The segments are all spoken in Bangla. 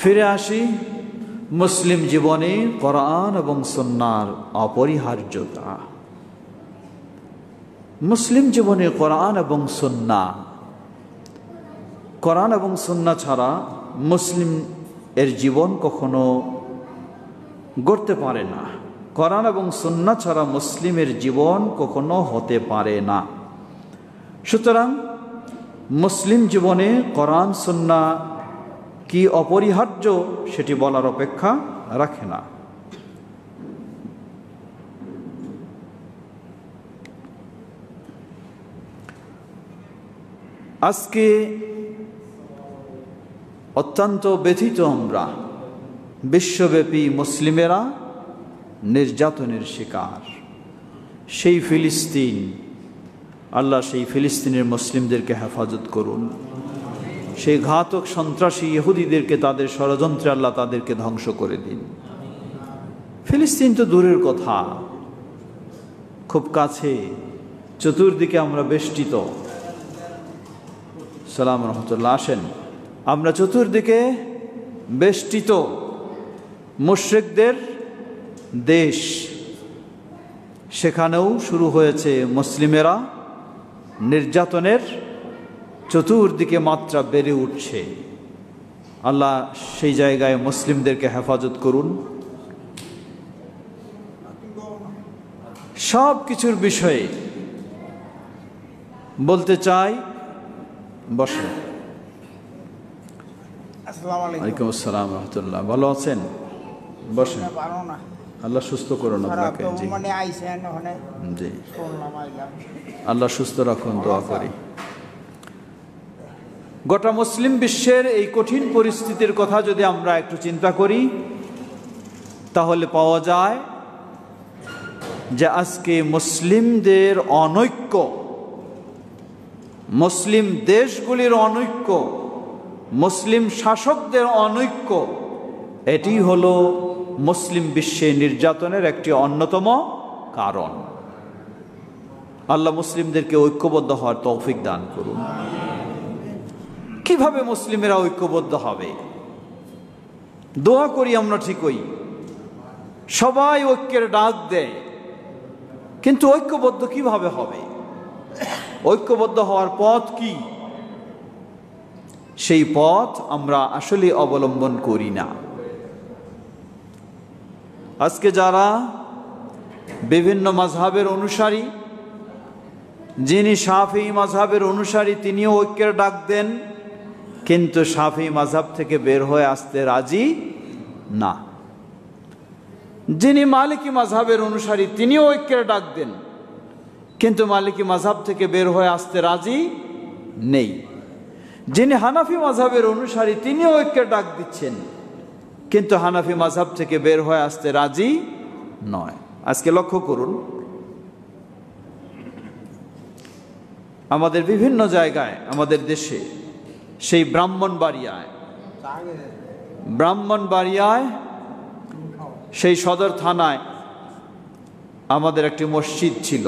ফিরে আসি মুসলিম জীবনে কোরআন এবং সুন্নাহর অপরিহার্যতা। মুসলিম জীবনে কোরআন এবং সুন্নাহ, কোরআন এবং সুন্নাহ ছাড়া মুসলিম এর জীবন কখনো গড়তে পারে না। কোরআন এবং সুন্নাহ ছাড়া মুসলিমের জীবন কখনো হতে পারে না। সুতরাং মুসলিম জীবনে কোরআন সুন্নাহ কি অপরিহার্য সেটি বলার অপেক্ষা রাখে না। আজকে অত্যন্ত ব্যথিত আমরা, বিশ্বব্যাপী মুসলিমেরা নির্যাতনের শিকার। সেই ফিলিস্তিন, আল্লাহ সেই ফিলিস্তিনের মুসলিমদেরকে হেফাজত করুন। সেই ঘাতক সন্ত্রাসী ইহুদিদেরকে তাদের ষড়যন্ত্রে আল্লাহ তাদেরকে ধ্বংস করে দিন। ফিলিস্তিন তো দূরের কথা, খুব কাছে, চতুর্দিকে আমরা বেষ্টিত। সালাম রহমতুল্লাহ। আসেন, আমরা চতুর্দিকে বেষ্টিত মুশরিকদের দেশ, সেখানেও শুরু হয়েছে মুসলিমেরা নির্যাতনের চতুর্দিকে মাত্রা বেড়ে উঠছে। আল্লাহ সেই জায়গায় মুসলিমদেরকে হেফাজত করুন। সব কিছুর বিষয়ে বলতে চাই। বসে। ওয়ালাইকুম আসসালাম রহমতুল্লাহ। ভালো আছেন? বসেন। আল্লাহ সুস্থ করুন আপনাকে। জি, আল্লাহ সুস্থ রাখুন, দোয়া করি। গোটা মুসলিম বিশ্বের এই কঠিন পরিস্থিতির কথা যদি আমরা একটু চিন্তা করি, তাহলে পাওয়া যায় যে আজকে মুসলিমদের অনৈক্য, মুসলিম দেশগুলির অনৈক্য, মুসলিম শাসকদের অনৈক্য, এটি হলো মুসলিম বিশ্বে নির্যাতনের একটি অন্যতম কারণ। আল্লাহ মুসলিমদেরকে ঐক্যবদ্ধ হওয়ার তৌফিক দান করুন। কিভাবে মুসলিমেরা ঐক্যবদ্ধ হবে? দোয়া করি আমরা ঠিকই, সবাই ঐক্যের ডাক দেয়, কিন্তু ঐক্যবদ্ধ কিভাবে হবে? ঐক্যবদ্ধ হওয়ার পথ কি? সেই পথ আমরা আসলে অবলম্বন করি না। আজকে যারা বিভিন্ন মাযহাবের অনুসারী, যিনি শাফিঈ মাযহাবের অনুসারী, তিনিও ঐক্যের ডাক দেন, কিন্তু শাফিঈ মাযহাব থেকে বের হয়ে আসতে রাজি না। যিনি মালিকি মাযহাবের অনুসারী, তিনিও ঐক্যের ডাক দেন, কিন্তু মালিকি মাযহাব থেকে বের হয়ে আসতে রাজি নেই। যিনি হানাফি মাযহাবের অনুসারী, তিনিও ঐক্যের ডাক দিচ্ছেন, কিন্তু হানাফি মাযহাব থেকে বের হয়ে আসতে রাজি নয়। আজকে লক্ষ্য করুন, আমাদের বিভিন্ন জায়গায়, আমাদের দেশে, সেই ব্রাহ্মণবাড়িয়ায় সেই সদর থানায় আমাদের একটি মসজিদ ছিল।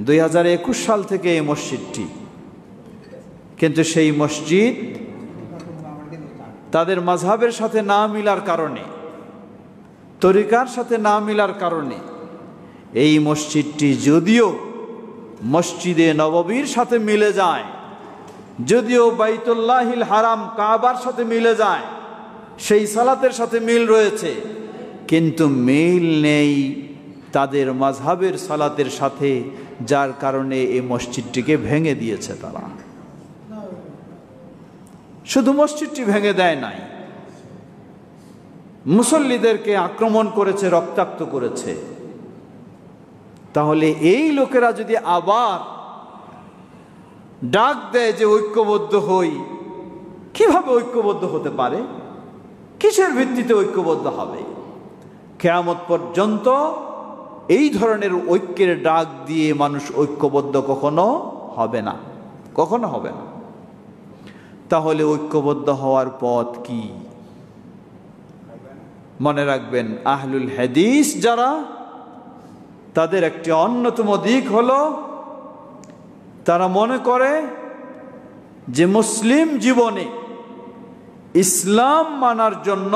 2021 সাল থেকে এই মসজিদটি, কিন্তু সেই মসজিদ তাদের মাযহাবের সাথে না মিলার কারণে, তরিকার সাথে না মিলার কারণে, এই মসজিদটি যদিও মসজিদে নববীর সাথে মিলে যায়, যদিও বাইতুল্লাহিল হারাম কাবার সাথে মিলে যায়, সেই সালাতের সাথে মিল রয়েছে, কিন্তু মিল নেই তাদের মাযহাবের সালাতের সাথে, যার কারণে এই মসজিদটিকে ভেঙে দিয়েছে তারা। শুধু মসজিদটি ভেঙে দেয় নাই, মুসল্লিদেরকে আক্রমণ করেছে, রক্তাক্ত করেছে। তাহলে এই লোকেরা যদি আবার ডাক দেয় যে ঐক্যবদ্ধ হই, কিভাবে ঐক্যবদ্ধ হতে পারে? কিসের ভিত্তিতে ঐক্যবদ্ধ হবে? কিয়ামত পর্যন্ত এই ধরনের ঐক্যের ডাক দিয়ে মানুষ ঐক্যবদ্ধ কখনো হবে না, কখনো হবে না। তাহলে ঐক্যবদ্ধ হওয়ার পথ কি? মনে রাখবেন, আহলুল হাদিস যারা, তাদের একটি অন্যতম দিক হলো তারা মনে করে যে মুসলিম জীবনে ইসলাম মানার জন্য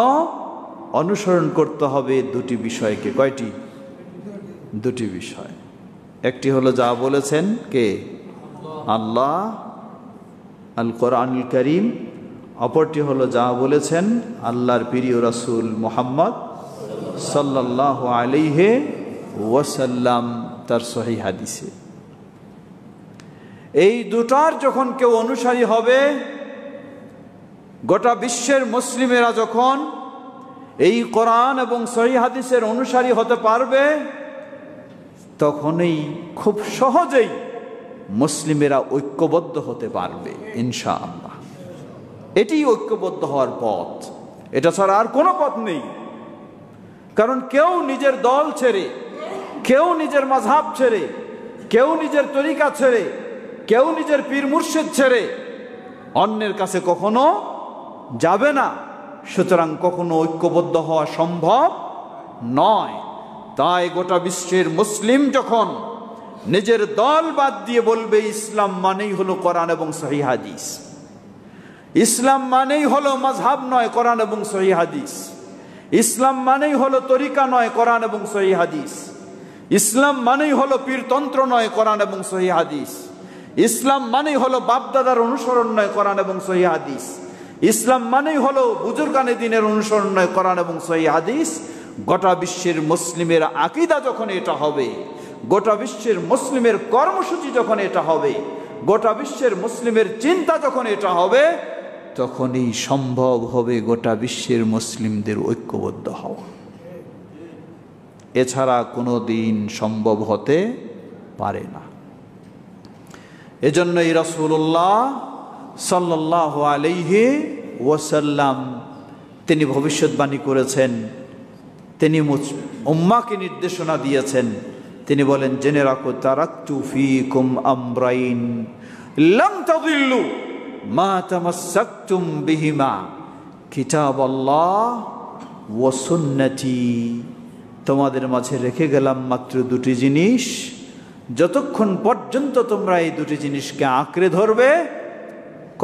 অনুসরণ করতে হবে দুটি বিষয়কে। কয়টি? দুটি বিষয়। একটি হলো যা বলেছেন কে? আল্লাহ, আল কোরআনুল কারীম। অপরটি হলো যা বলেছেন আল্লাহর প্রিয় রাসূল মুহাম্মদ সাল্লাল্লাহু আলাইহি ওয়াসাল্লাম তার সহিহ হাদিসে। এই দুটার যখন কেউ অনুসারী হবে, গোটা বিশ্বের মুসলিমেরা যখন এই কোরআন এবং সহিহ হাদিসের অনুসারী হতে পারবে, তখনই খুব সহজেই মুসলিমেরা ঐক্যবদ্ধ হতে পারবে ইনশাআল্লাহ। এটি ঐক্যবদ্ধ হওয়ার পথ, এটা ছাড়া আর কোনো পথ নেই। কারণ কেউ নিজের দল ছেড়ে, কেউ নিজের মাযহাব ছেড়ে, কেউ নিজের তরিকা ছেড়ে, কেউ নিজের পীর মুর্শিদ ছেড়ে অন্যের কাছে কখনো যাবে না। সুতরাং কখনো ঐক্যবদ্ধ হওয়া সম্ভব নয়। তাই গোটা বিশ্বের মুসলিম যখন নিজের দল বাদ দিয়ে বলবে ইসলাম মানেই হলো কোরআন এবং সহিহ হাদিস, ইসলাম মানেই হলো মাযহাব নয় কোরআন এবং সহিহ হাদিস, ইসলাম মানেই হলো তরিকা নয় কোরআন এবং সহিহ হাদিস, ইসলাম মানেই হলো পীরতন্ত্র নয় কোরআন এবং সহিহ হাদিস, ইসলাম মানেই হলো বাপদাদার অনুসরণ নয় কোরআন এবং সহিহ হাদিস, ইসলাম মানেই হলো বুজুর্গানে দিনের অনুসরণ নয় কোরআন এবং সহিহ হাদিস। গোটা বিশ্বের মুসলিমের আকীদা যখন এটা হবে, গোটা বিশ্বের মুসলিমের কর্মসূচি যখন এটা হবে, গোটা বিশ্বের মুসলিমের চিন্তা যখন এটা হবে, তখনই সম্ভব হবে গোটা বিশ্বের মুসলিমদের ঐক্যবদ্ধ হওয়া। এছাড়া কোনো দিন সম্ভব হতে পারে না। এজন্যই রাসূলুল্লাহ সাল্লাল্লাহু আলাইহি ওয়াসাল্লাম তিনি ভবিষ্যৎবাণী করেছেন, তিনি উম্মাহকে নির্দেশনা দিয়েছেন। তিনি বলেন, জেনে রাখো তারাকতু ফীকুম আমরাইন লাম তাদিল্লু মা তামাসসাকতুম বিহিমা কিতাবাল্লাহ ওয়া সুন্নতি। তোমাদের মাঝে রেখে গেলাম মাত্র দুটি জিনিস, যতক্ষণ পর্যন্ত তোমরা এই দুটি জিনিসকে আঁকড়ে ধরবে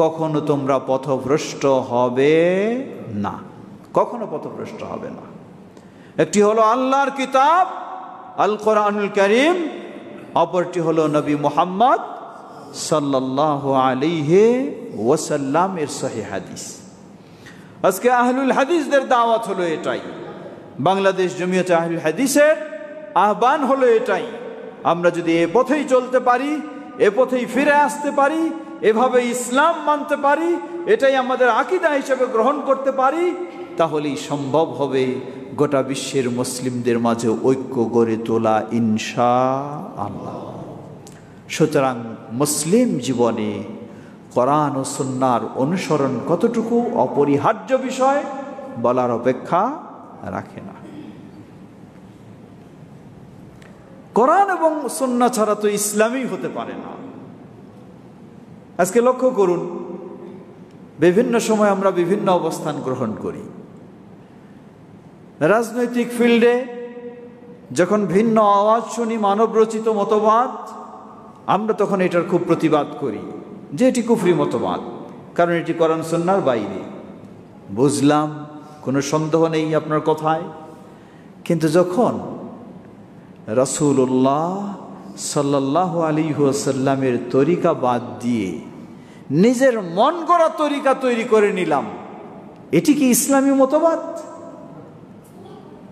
কখনো তোমরা পথভ্রষ্ট হবে না, কখনো পথভ্রষ্ট হবে না। একটি হলো আল্লাহর কিতাব আল কোরআনুল কারীম, অপরটি হলো নবী মুহাম্মদ সাল্লাল্লাহু আলাইহি ওয়াসাল্লাম এর সহিহ হাদিস। আজকে আহলুল হাদিসদের দাওয়াত হলো এটাই, বাংলাদেশ জমিয়তে আহলুল হাদিসের আহ্বান হলো এটাই। আমরা যদি এ পথেই চলতে পারি, এ পথেই ফিরে আসতে পারি, এভাবে ইসলাম মানতে পারি, এটাই আমাদের আকীদা হিসেবে গ্রহণ করতে পারি, তাহলেই সম্ভব হবে গোটা বিশ্বের মুসলিমদের মাঝে ঐক্য গড়ে তোলা ইনশাআল্লাহ। সুতরাং মুসলিম জীবনে কোরআন ও সুন্নাহর অনুসরণ কতটুকু অপরিহার্য বিষয় বলার অপেক্ষা রাখে না। কোরআন এবং সুন্নাহ ছাড়া তো ইসলামই হতে পারে না। আজকে লক্ষ্য করুন, বিভিন্ন সময় আমরা বিভিন্ন অবস্থান গ্রহণ করি। রাজনৈতিক ফিল্ডে যখন ভিন্ন আওয়াজ শুনি, মানবরচিত মতবাদ, আমরা তখন এটার খুব প্রতিবাদ করি যে এটি কুফরি মতবাদ, কারণ এটি কোরআন সুন্নাহর বাইরে। বুঝলাম, কোনো সন্দেহ নেই আপনার কথায়। কিন্তু যখন রাসূলুল্লাহ সাল্লাল্লাহু আলাইহি ওয়াসাল্লামের তরিকা বাদ দিয়ে নিজের মন গড়া তরিকা তৈরি করে নিলাম, এটি কি ইসলামী মতবাদ?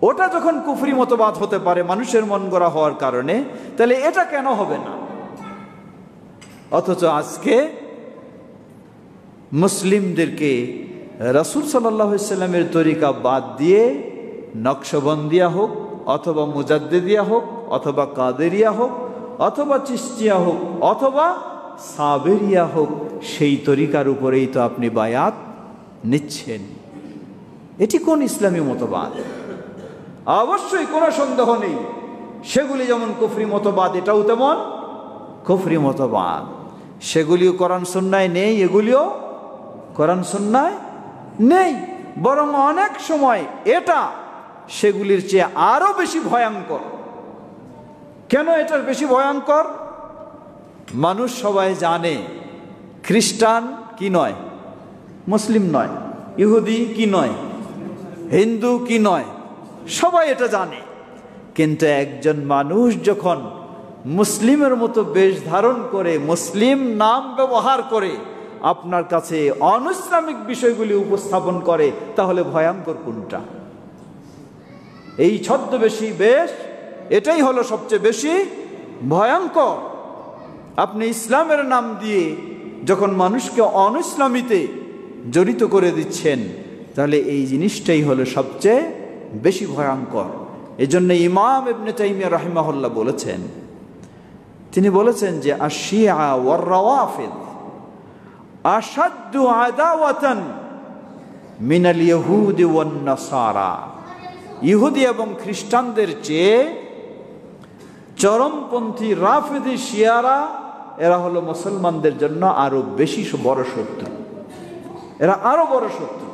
ওটা যখন কুফরি মতবাদ হতে পারে মানুষের মন গড়া হওয়ার কারণে, তাহলে এটা কেন হবে না? অথচ আজকে মুসলিমদেরকে রাসূল সাল্লাল্লাহু আলাইহি ওয়াসাল্লামের তরিকা বাদ দিয়ে নকশবন্দিয়া হোক, অথবা মুজাদ্দিদিয়া হোক, অথবা কাদেরিয়া হোক, অথবা চিশতিয়া হোক, অথবা সাবেরিয়া হোক, সেই তরিকার উপরেই তো আপনি বায়াত নিচ্ছেন। এটি কোন ইসলামী মতবাদ? অবশ্যই কোনো সন্দেহ নেই, সেগুলি যেমন কুফরি মতবাদ, এটাও তেমন কুফরি মতবাদ। সেগুলিও কোরআন সুন্নায় নেই, এগুলিও কোরআন সুন্নায় নেই। বরং অনেক সময় এটা সেগুলির চেয়ে আরো বেশি ভয়ঙ্কর। কেন এটার বেশি ভয়ঙ্কর? মানুষ সবাই জানে খ্রিস্টান কি নয়, মুসলিম নয়। ইহুদি কি নয়, হিন্দু কি নয়, সবাই এটা জানে। কিন্তু একজন মানুষ যখন মুসলিমের মতো বেশ ধারণ করে, মুসলিম নাম ব্যবহার করে আপনার কাছে অনৈসলামিক বিষয়গুলি উপস্থাপন করে, তাহলে ভয়ঙ্কর কোনটা? এই ছদ্মবেশী বেশ, এটাই হলো সবচেয়ে বেশি ভয়ঙ্কর। আপনি ইসলামের নাম দিয়ে যখন মানুষকে অনৈসলামিতে জড়িত করে দিচ্ছেন, তাহলে এই জিনিসটাই হলো সবচেয়ে বেশি ভয়ঙ্কর। এজন্য ইমাম ইবনে তাইমিয়া রাহিমাহুল্লাহ বলেছেন, তিনি বলেছেন যে আশ-শিয়া ওয়ার রাওয়াফিদ আশাদ্দু আদাওয়াতান মিনাল ইহুদি ওয়ান নাসারা। ইহুদি এবং খ্রিস্টানদের চেয়ে চরমপন্থী রাফিদি শিয়ারা, এরা হলো মুসলমানদের জন্য আরো বেশি বড় শত্রু। এরা আরো বড় শত্রু।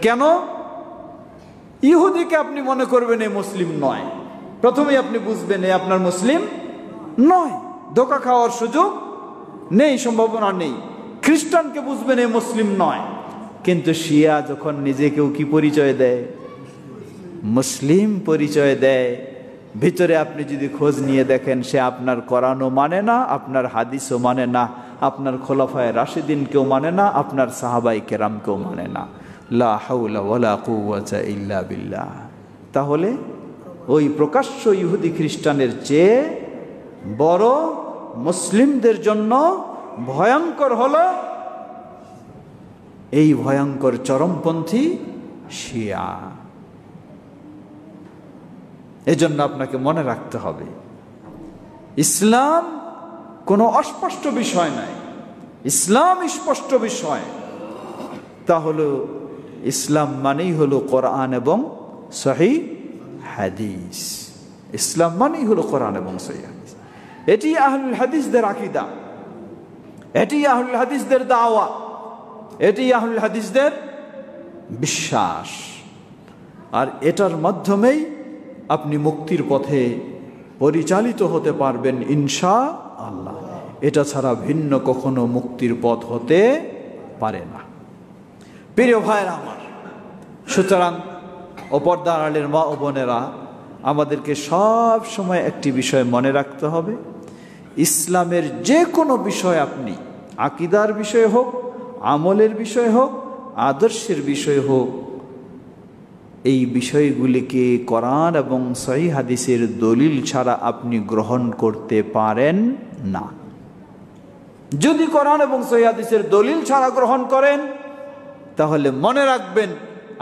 কেন? ইহুদিকে আপনি মনে করবেন এ মুসলিম নয়, প্রথমেই আপনি বুঝবেন এ আপনার মুসলিম নয়, ধোঁকা খাওয়ার সুযোগ নেই, সম্ভাবনা নেই। খ্রিস্টানকে বুঝবেন এ মুসলিম নয়। কিন্তু শিয়া যখন নিজেকেও কি পরিচয় দেয়? মুসলিম পরিচয় দেয়। ভিতরে আপনি যদি খোঁজ নিয়ে দেখেন, সে আপনার কোরআনও মানে না, আপনার হাদিসও মানে না, আপনার খোলাফায়ে রাশিদিনকেও মানে না, আপনার সাহাবাই কেরামকেও মানে না। লা হাওলা ওয়ালা কুওয়াতা ইল্লা বিল্লাহ। তাহলে ওই প্রকাশ্য ইহুদি খ্রিস্টানের চেয়ে বড় মুসলিমদের জন্য ভয়ঙ্কর হলো এই ভয়ঙ্কর চরমপন্থী শিয়া। এজন্য আপনাকে মনে রাখতে হবে, ইসলাম কোনো অস্পষ্ট বিষয় নয়, ইসলাম স্পষ্ট বিষয়। তা হলো ইসলাম মানেই হলো কোরআন এবং সহিহ হাদিস। ইসলাম মানেই হলো কোরআন এবং সহিহ হাদিস। এটি আহলুল হাদিসদের আকীদা, এটি আহলুল হাদিসদের দাওয়া, এটি আহলুল হাদিসদের বিশ্বাস। আর এটার মাধ্যমেই আপনি মুক্তির পথে পরিচালিত হতে পারবেন ইনশাআল্লাহ। এটা ছাড়া ভিন্ন কখনো মুক্তির পথ হতে পারে না। প্রিয় ভাইরা আমার, সুতরাং পর্দার আড়ালের মা ও বোনেরা, আমাদেরকে সব সময় একটি বিষয় মনে রাখতে হবে, ইসলামের যে কোনো বিষয়, আপনি আকীদার বিষয় হোক, আমলের বিষয় হোক, আদর্শের বিষয় হোক, এই বিষয়গুলিকে কোরআন এবং সহিহ হাদিসের দলিল ছাড়া আপনি গ্রহণ করতে পারেন না। যদি কোরআন এবং সহিহ হাদিসের দলিল ছাড়া গ্রহণ করেন, তাহলে মনে রাখবেন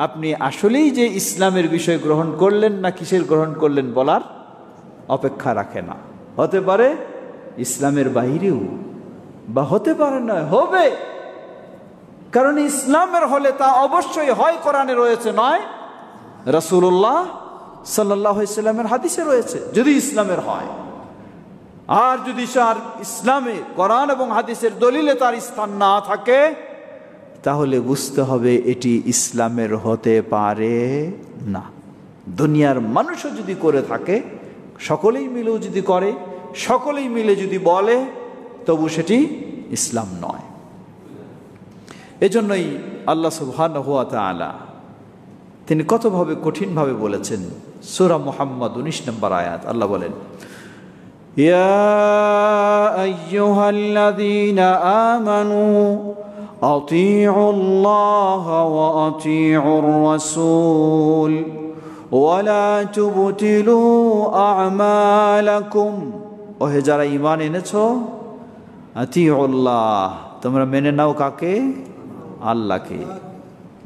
আপনি আসলেই যে ইসলামের বিষয় গ্রহণ করলেন না কিসের গ্রহণ করলেন বলার অপেক্ষা রাখে না। হতে পারে ইসলামের বাইরেও, বা হতে পারে নয়, হবে। কারণ ইসলামের হলে তা অবশ্যই হয় কোরআনে রয়েছে, নয় রাসূলুল্লাহ সাল্লাল্লাহু আলাইহি সাল্লামের হাদিসে রয়েছে, যদি ইসলামের হয়। আর যদি তার ইসলামে কোরআন এবং হাদিসের দলিলে তার স্থান না থাকে, তাহলে বুঝতে হবে এটি ইসলামের হতে পারে না। দুনিয়ার মানুষও যদি করে থাকে, সকলেই মিলেও যদি করে, সকলেই মিলে যদি বলে, তবু সেটি ইসলাম নয়। এজন্যই আল্লাহ সুবহানাহু ওয়া তাআলা তিনি কতভাবে কঠিনভাবে বলেছেন। সূরা মুহাম্মদ 19 নম্বর আয়াত, আল্লাহ বলেন, ইয়া আইয়ুহাল্লাযীনা আমানু আতিউল্লাহ ওয়া আতিউর রাসূল ওয়া লা তুবতিলু আ'মালাকুম। ওহে যারা ঈমান এনেছো, আতিউল্লাহ, তোমরা মেনে নাও কাকে? আল্লাহকে।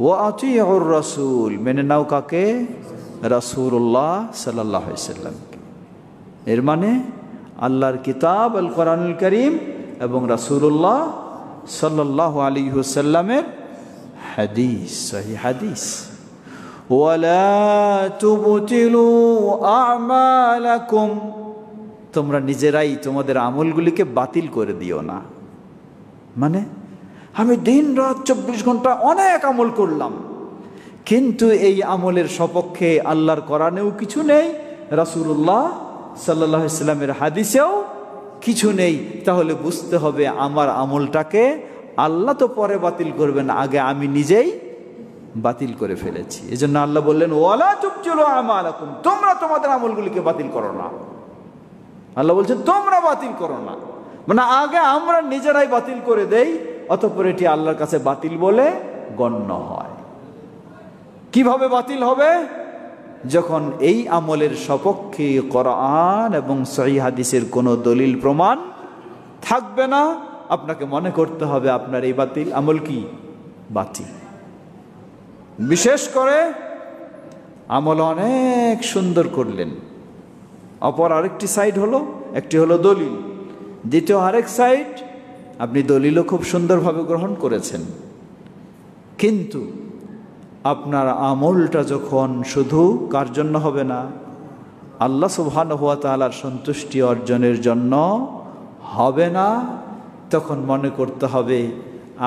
ওয়া আতিউর রাসূল, মেনে নাও কাকে? রাসূলুল্লাহ সাল্লাল্লাহু আলাইহি সাল্লামকে। এর মানে আল্লাহর কিতাব আল কোরআনুল কারীম এবং রাসূলুল্লাহ সাল্লাল্লাহু আলাইহি ওয়াসাল্লামের হাদিস, সহিহ হাদিস। ওয়ালা তুবতিলু আ'মালাকুম, তোমরা নিজেরাই তোমাদের আমলগুলিকে বাতিল করে দিও না। মানে আমি দিন রাত 24 ঘন্টা অনেক আমল করলাম, কিন্তু এই আমলের সপক্ষে আল্লাহর কোরআনেও কিছু নেই, রাসূলুল্লাহ সাল্লাল্লাহু আলাইহি ওয়াসাল্লামের হাদিসেও কিছু নেই। তাহলে বুঝতে হবে আমার আমলটাকে আল্লাহ তো পরে বাতিল করবেন, আগে আমি নিজেই বাতিল করে ফেলেছি। এজন্য আল্লাহ বললেন ওয়ালা তুবতিলু আমালাকুম, তোমরা তোমাদের আমলগুলিকে বাতিল করো না। আল্লাহ বলছেন তোমরা বাতিল করো না, মানে আগে আমরা নিজেরাই বাতিল করে দেই, অতঃপর এটি আল্লাহর কাছে বাতিল বলে গণ্য হয়। কিভাবে বাতিল হবে? যখন এই আমলের সপক্ষে কোরআন এবং সহিহ হাদিসের কোনো দলিল প্রমাণ থাকবে না, আপনাকে মনে করতে হবে আপনার এই বাতিল আমল কি বাতিল। বিশেষ করে আমল অনেক সুন্দর করলেন, অপর আরেকটি সাইড হলো, একটি হলো দলিল, দ্বিতীয় আরেক সাইড আপনি দলিলও খুব সুন্দরভাবে গ্রহণ করেছেন, কিন্তু আপনার আমলটা যখন শুধু কার জন্য হবে না, আল্লাহ সুবহানাহু ওয়া তাআলার সন্তুষ্টি অর্জনের জন্য হবে না, তখন মনে করতে হবে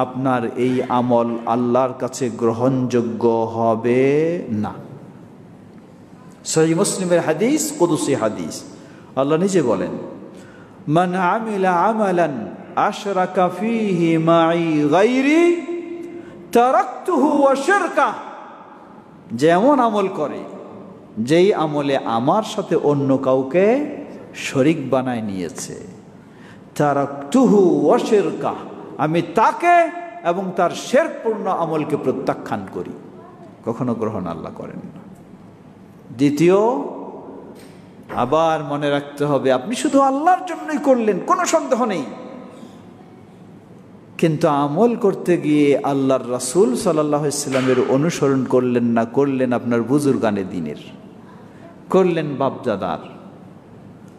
আপনার এই আমল আল্লাহর কাছে গ্রহণযোগ্য হবে না। সহিহ মুসলিমের হাদিস, কুদসি হাদিস, আল্লাহ নিজে বলেন মান আমিলা আমালান আশরাকা ফীহি মাই গায়রি তারাকতুহু ওয়া শিরকা, যেমন আমল করে যেই আমলে আমার সাথে অন্য কাউকে শরীক বানায় নিয়েছে, তারাকতুহু ওয়া শিরকা, আমি তাকে এবং তার শিরকপূর্ণ আমলকে প্রত্যাখ্যান করি, কখনো গ্রহণ আল্লাহ করেন না। দ্বিতীয়, আবার মনে রাখতে হবে আপনি শুধু আল্লাহর জন্যই করলেন, কোনো সন্দেহ নেই, কিন্তু আমল করতে গিয়ে আল্লাহর রাসূল সাল্লাল্লাহু আলাইহি ওয়াসাল্লামের অনুসরণ করলেন না, করলেন আপনার বুজুর্গানে দ্বীনের, করলেন বাপদাদার।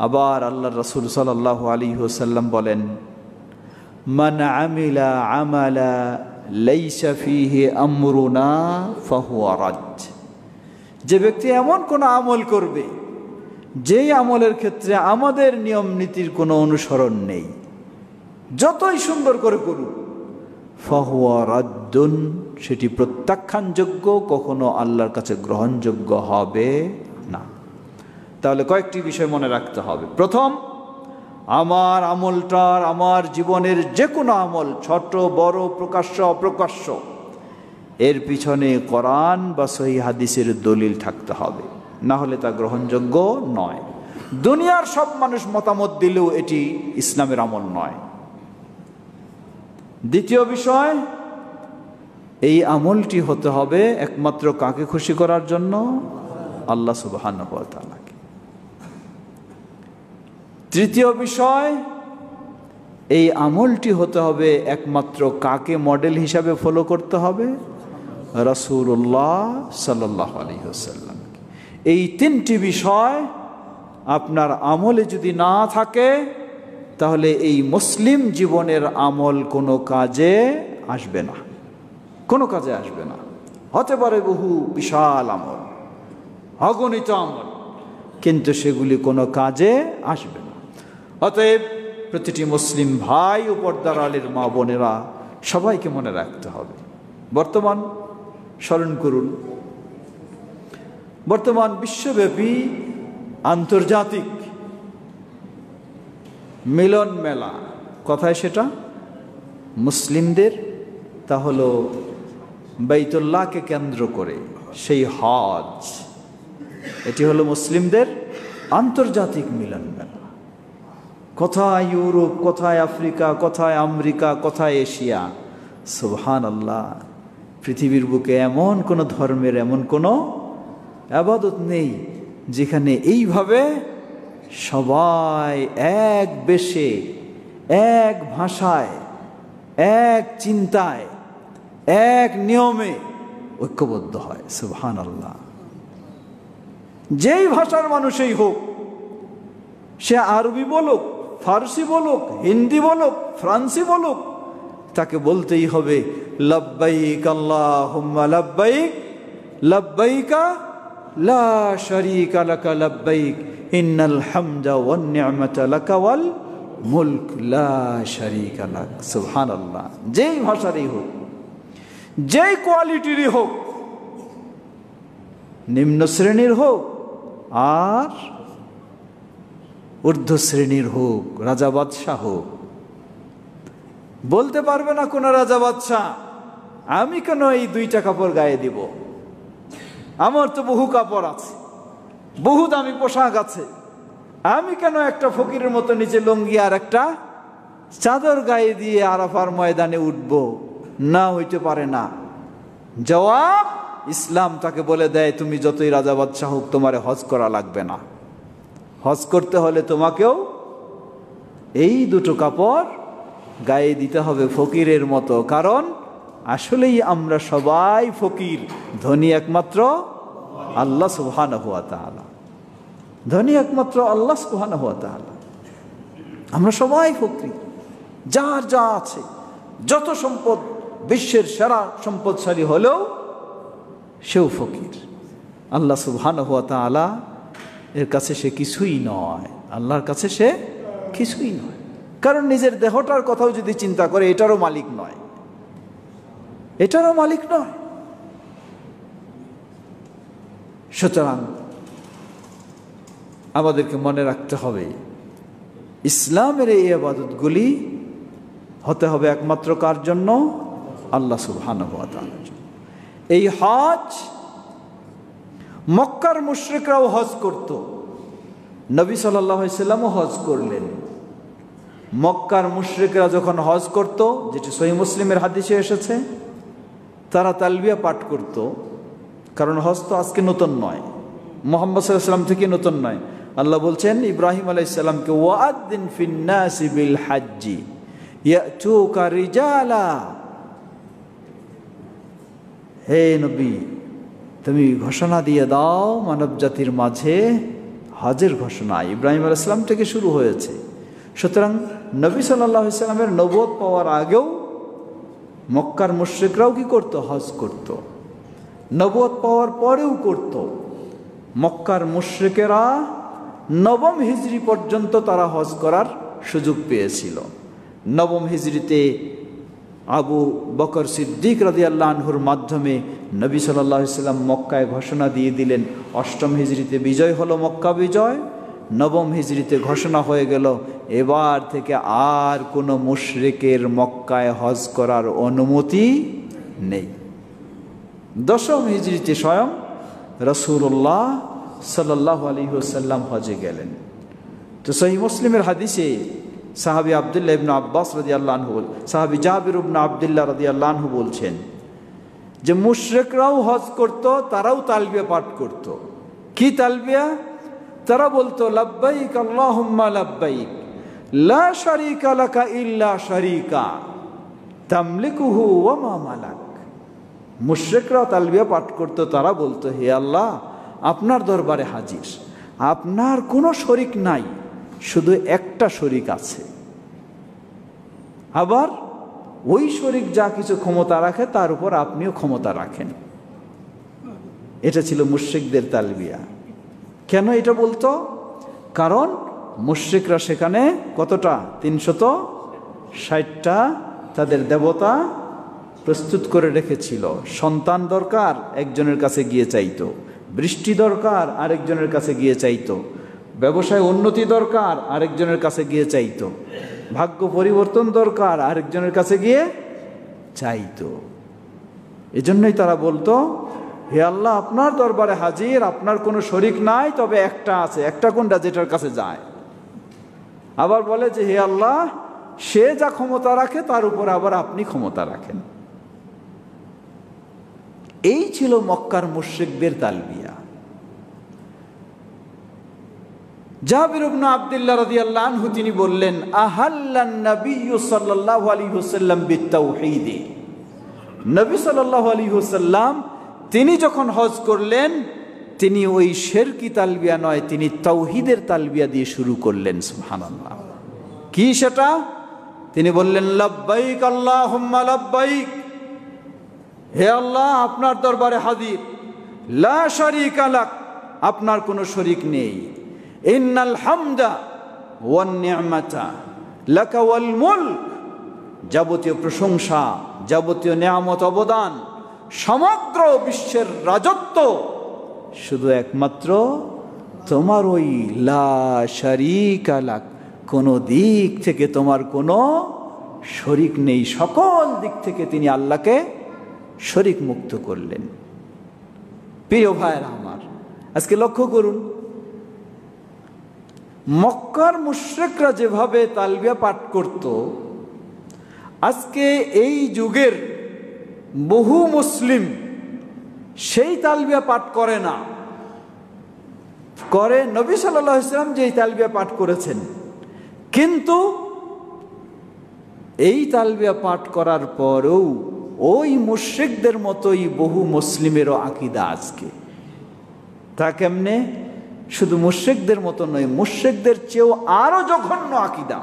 আবার আল্লাহর রাসূল সাল্লাল্লাহু আলাইহি ওয়াসাল্লাম বলেন মান আমিলা আমালা লাইসা ফীহি আমরুনা ফাহুয়া রাদ, যে ব্যক্তি এমন কোন আমল করবে যেই আমলের ক্ষেত্রে আমাদের নিয়ম নীতির কোনো অনুসরণ নেই, যতই সুন্দর করে করুক, ফাহুয়া রাদ্দুন, সেটি প্রত্যাখ্যানযোগ্য, কখনো আল্লাহর কাছে গ্রহণযোগ্য হবে না। তাহলে কয়েকটি বিষয় মনে রাখতে হবে। প্রথম, আমার আমলটার, আমার জীবনের যে কোনো আমল, ছোট বড়, প্রকাশ্য অপ্রকাশ্য, এর পিছনে কোরআন বা সহিহ হাদিসের দলিল থাকতে হবে, না হলে তা গ্রহণযোগ্য নয়। দুনিয়ার সব মানুষ মতামত দিলেও এটি ইসলামের আমল নয়। দ্বিতীয় বিষয়, এই আমলটি হতে হবে একমাত্র কাকে খুশি করার জন্য? আল্লাহ সুবহানাহু ওয়া তাআলাকে। তৃতীয় বিষয়, এই আমলটি হতে হবে একমাত্র কাকে মডেল হিসাবে ফলো করতে হবে? রাসূলুল্লাহ সাল্লাল্লাহু আলাইহি ওয়াসাল্লাম। এই তিনটি বিষয় আপনার আমলে যদি না থাকে, তাহলে এই মুসলিম জীবনের আমল কোনো কাজে আসবে না, কোনো কাজে আসবে না। হতে পারে বহু বিশাল আমল, অগণিত আমল, কিন্তু সেগুলি কোনো কাজে আসবে না। অতএব প্রতিটি মুসলিম ভাই ও পর্দার আলীর মা বোনেরা সবাইকে মনে রাখতে হবে। বর্তমান স্মরণ করুন, বর্তমান বিশ্বব্যাপী আন্তর্জাতিক মিলন মেলা, কথায় সেটা মুসলিমদের, তা হলো বাইতুল্লাহকে কেন্দ্র করে সেই হজ, এটি হলো মুসলিমদের আন্তর্জাতিক মিলন মেলা। কোথায় ইউরোপ, কোথায় আফ্রিকা, কোথায় আমেরিকা, কোথায় এশিয়া, সুবহানাল্লাহ, পৃথিবীর বুকে এমন কোনো ধর্মের, এমন কোনো ইবাদত নেই যেখানে এইভাবে সবাই এক বেশে, এক ভাষায়, এক চিন্তায়, এক নিয়মে ঐক্যবদ্ধ হয়। সুবহানাল্লাহ। যেই ভাষার মানুষই হোক, সে আরবি বলুক, ফারসি বলুক, হিন্দি বলুক, ফ্রান্সি বলুক, তাকে বলতেই হবে লাব্বাইক আল্লাহুম্মা লাব্বাইক, লাব্বাইকা লা শারীকা লাকা লাব্বাইক, ইন্নাল হামদা ওয়ান নি'মাতা লাকা ওয়াল মুলক লা শারীকা লাক। সুবহানাল্লাহ। যেই ভাষারই হোক, যেই কোয়ালিটিরই হোক, নিম্ন শ্রেণীর হোক আর ঊর্ধ্ব শ্রেণীর হোক, রাজা বাদশাহ হোক, বলতে পারবে না কোন রাজা বাদশাহ আমি কেন এই 2টা কাপড় গায়ে দিব? আমার তো বহু কাপড় আছে, বহু দামি পোশাক আছে, আমি কেন একটা ফকিরের মতো নিচে লুঙ্গি আর একটা চাদর গায়ে দিয়ে আরাফার ময়দানে উঠব? না, হইতে পারে না। জবাব, ইসলাম তাকে বলে দেয়, তুমি যতই রাজা বাদশাহ হোক, তোমার হজ করা লাগবে না। হজ করতে হলে তোমাকেও এই 2টো কাপড় গায়ে দিতে হবে ফকিরের মতো। কারণ আসলেই আমরা সবাই ফকির, ধনী একমাত্র আল্লাহ সুবহানাহু ওয়া তাআলা। ধনী একমাত্র আল্লাহ সুবহানাহু ওয়া তাআলা। আমরা সবাই ফকির, যার যা আছে, যত সম্পদ, বিশ্বের সেরা সম্পদশালী হলেও সেও ফকির। আল্লাহ সুবহানাহু ওয়া তাআলা এর কাছে সে কিছুই নয়, আল্লাহর কাছে সে কিছুই নয়। কারণ নিজের দেহটার কথাও যদি চিন্তা করে, এটারও মালিক নয়, এটারও মালিক নয়। সুতরাং আমাদেরকে মনে রাখতে হবে, ইসলামের এই ইবাদতগুলি হতে হবে একমাত্র কার জন্য? আল্লাহ সুবহানাহু ওয়া তাআলার জন্য। এই হজ মক্কার মুশরিকরাও হজ করত, নবী সাল্লাল্লাহু আলাইহি ওয়াসাল্লামও হজ করলেন। মক্কার মুশরিকরা যখন হজ করত, যেটি সহিহ মুসলিমের হাদিসে এসেছে, তারা তালবিয়া পাঠ করত। কারণ হজ তো আজকে নতুন নয়, মুহাম্মদ সাল্লাল্লাহু আলাইহি ওয়াসাল্লাম থেকে নতুন নয়। আল্লাহ বলছেন ইব্রাহিম আলাইহিস সালামকে, ওয়াআদ্দিন ফিন নাসি বিল হাজ্জি ইয়াতুকা রিজালা, হে নবী, তুমি ঘোষণা দিয়ে দাও মানব জাতির মাঝে হজের ঘোষণা। ইব্রাহিম আলাইহিস সালাম থেকে শুরু হয়েছে। সুতরাং নবী সাল্লাল্লাহু আলাইহি ওয়াসাল্লামের নবুয়ত পাওয়ার আগেও মক্কার মুশরিকরাও কি করত? হজ করত। নবুয়ত পাওয়ার পরেও করত। মক্কার মুশরিকেরা 9ম হিজরি পর্যন্ত তারা হজ করার সুযোগ পেয়েছিল। 9ম হিজরিতে আবু বকর সিদ্দিক রাদিয়াল্লাহু আনহুর মাধ্যমে নবী সাল্লাল্লাহু আলাইহি ওয়াসাল্লাম মক্কায় ঘোষণা দিয়ে দিলেন। 8ম হিজরিতে বিজয় হলো, মক্কা বিজয়। 9ম হিজরিতে ঘোষণা হয়ে গেল, এবার থেকে আর কোনো মুশরিকের মক্কায় হজ করার অনুমতি নেই। 10ম হিজরিতে স্বয়ং রাসূলুল্লাহ সাল্লাল্লাহু আলাইহি ওয়াসাল্লাম হজে গেলেন। তো সহিহ মুসলিমের হাদিসে সাহাবী আব্দুল্লাহ ইবনে আব্বাস রাদিয়াল্লাহু আনহু, সাহাবী জাবির ইবনে আব্দুল্লাহ রাদিয়াল্লাহু আনহু বলছেন যে মুশরিকরাও হজ করত, তারাও তালবিয়া পাঠ করত। কি তালবিয়া? তারা বলতো লাব্বাইক আল্লাহুম্মা লাব্বাইক লা শারীকা লাকা ইল্লা শারীকা তামলিকুহু ওয়া মা মালাক। মুশরিকরাও তালবিয়া পাঠ করত, তারা বলতো, হে আল্লাহ, আপনার দরবারে হাজির, আপনার কোনো শরীক নাই, শুধু একটা শরীক আছে। আবার ওই শরীক যা কিছু ক্ষমতা রাখে তার উপর আপনিও ক্ষমতা রাখেন। এটা ছিল মুশরিকদের তালবিয়া। কেন এটা বলতো? কারণ মুশরিকরা সেখানে কতটা 360টা তাদের দেবতা প্রস্তুত করে রেখেছিল। সন্তান দরকার, একজনের কাছে গিয়ে চাইতো। বৃষ্টি দরকার, আরেকজনের কাছে গিয়ে চাইতো। ব্যবসায় উন্নতি দরকার, আরেকজনের কাছে গিয়ে চাইতো। ভাগ্য পরিবর্তন দরকার, আরেকজনের কাছে গিয়ে চাইতো। এজন্যই তারা বলতো, হে আল্লাহ, আপনার দরবারে হাজির, আপনার কোনো শরীক নাই, তবে একটা আছে। একটা কোনটা? যেটার কাছে যায়। আবার বলে যে হে আল্লাহ, সে যা ক্ষমতা রাখে তার উপর আবার আপনি ক্ষমতা রাখেন। এই ছিল মক্কার মুশরিকদের তালবিয়া। জাবির ইবনে আব্দুল্লাহ রাদিয়াল্লাহু আনহু তিনি বললেন, আহাল্লান নবিয়্যু সাল্লাল্লাহু আলাইহি ওয়াসাল্লাম বিত্তাওহীদ। নবী সাল্লাল্লাহু আলাইহি ওয়াসাল্লাম তিনি যখন হজ করলেন, তিনি ওই শিরকি তালবিয়া নয়, তিনি তাওহীদের তালবিয়া দিয়ে শুরু করলেন। সুবহানাল্লাহ। কি সেটা? তিনি বললেন, লাব্বাইক আল্লাহুম্মা লাব্বাইক, হে আল্লাহ, আপনার দরবারে হাজির, লা শারীকা লাক, আপনার কোনো শরীক নেই। ইন্নাল হামদা ওয়ান নি'মাতা লাকা ওয়াল মুলক, যাবতীয় প্রশংসা, যাবতীয় নিয়ামত, অবদান, সমগ্র বিশ্বের রাজত্ব শুধু একমাত্র তোমার। ওই লা শারীকা লাক, কোনো দিক থেকে তোমার কোনো শরীক নেই। সকল দিক থেকে তিনি আল্লাহকে শরিক মুক্ত করলেন। প্রিয় ভাইরা আমার, আজকে লক্ষ্য করুন, মক্কার মুশরিকরা যেভাবে তালবিয়া পাঠ করত, আজকে এই যুগের বহু মুসলিম সেই তালবিয়া পাঠ করে না, করে নবী সাল্লাল্লাহু আলাইহি ওয়াসাল্লাম যেই তালবিয়া পাঠ করেছেন। কিন্তু এই তালবিয়া পাঠ করার পরেও ওই মুশরিকদের মতোই বহু মুসলিমেরও আকীদা আজকে। তা কেমনে? শুধু মুশরিকদের মতো নয়, মুশরিকদের চেয়েও আরো জঘন্য আকীদা।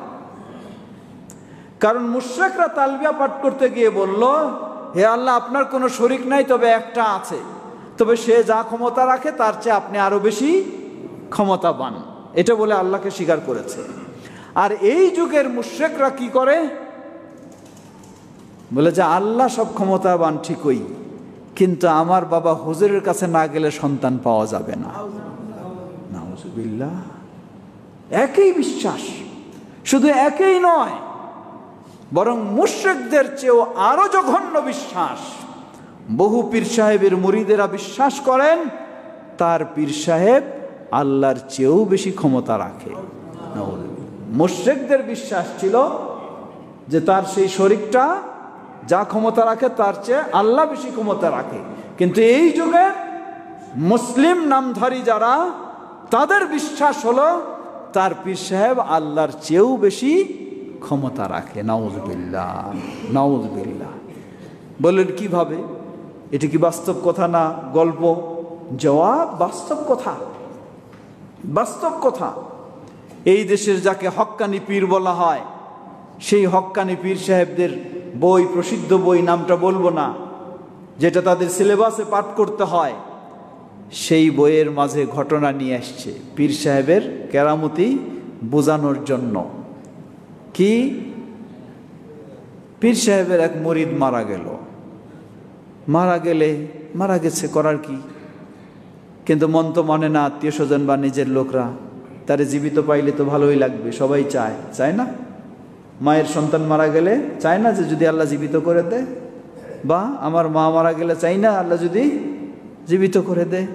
কারণ মুশরিকরা তালবিয়া পাঠ করতে গিয়ে বলল, হে আল্লাহ, আপনার কোনো শরীক নাই, তবে একটা আছে, তবে সে যা ক্ষমতা রাখে তার চেয়ে আপনি আরো বেশি ক্ষমতাবান, এটা বলে আল্লাহকে স্বীকার করেছে। আর এই যুগের মুশরিকরা কি করে? বলে যে আল্লাহ সব ক্ষমতাবান ঠিকই, কিন্তু আমার বাবা হুজুরের কাছে না গেলে সন্তান পাওয়া যাবে না। নাউজুবিল্লাহ। একই বিশ্বাস, শুধু একই নয়, বরং মুশরিকদের চেয়েও আরো জঘন্য বিশ্বাস। বহু পীর সাহেবের মুরিদেরা বিশ্বাস করেন তার পীর সাহেব আল্লাহর চেয়েও বেশি ক্ষমতা রাখে। মুশরিকদের বিশ্বাস ছিল যে তার সেই শরীকটা যা ক্ষমতা রাখে তার চেয়ে আল্লাহ বেশি ক্ষমতা রাখে। কিন্তু এই যুগে মুসলিম নামধারী যারা, তাদের বিশ্বাস হলো তার পীর সাহেব আল্লাহর চেয়েও বেশি ক্ষমতা রাখে। নাউজুবিল্লাহ, নাউজুবিল্লাহ। বললেন কিভাবে? এটা কি বাস্তব কথা না গল্প? জবাব বাস্তব কথা, বাস্তব কথা। এই দেশের যাকে হক্কানি পীর বলা হয়, সেই হক্কানি পীর সাহেবদের বই, প্রসিদ্ধ বই, নামটা বলবো না, যেটা তাদের সিলেবাসে পাঠ করতে হয়, সেই বইয়ের মাঝে ঘটনা নিয়ে আসছে পীর সাহেবের কেরামতি বোঝানোর জন্য। কি? পীর সাহেবের এক মুরিদ মারা গেল। মারা গেছে, করার কি? কিন্তু মন তো মানে না, আত্মীয় স্বজন বা নিজের লোকরা তারে জীবিত পাইলে তো ভালোই লাগবে, সবাই চায় না? মায়ের সন্তান মারা গেলে চায় না যে যদি আল্লাহ জীবিত করে দেয়, বা আমার মা মারা গেলে চাই না আল্লাহ যদি জীবিত করে দেয়।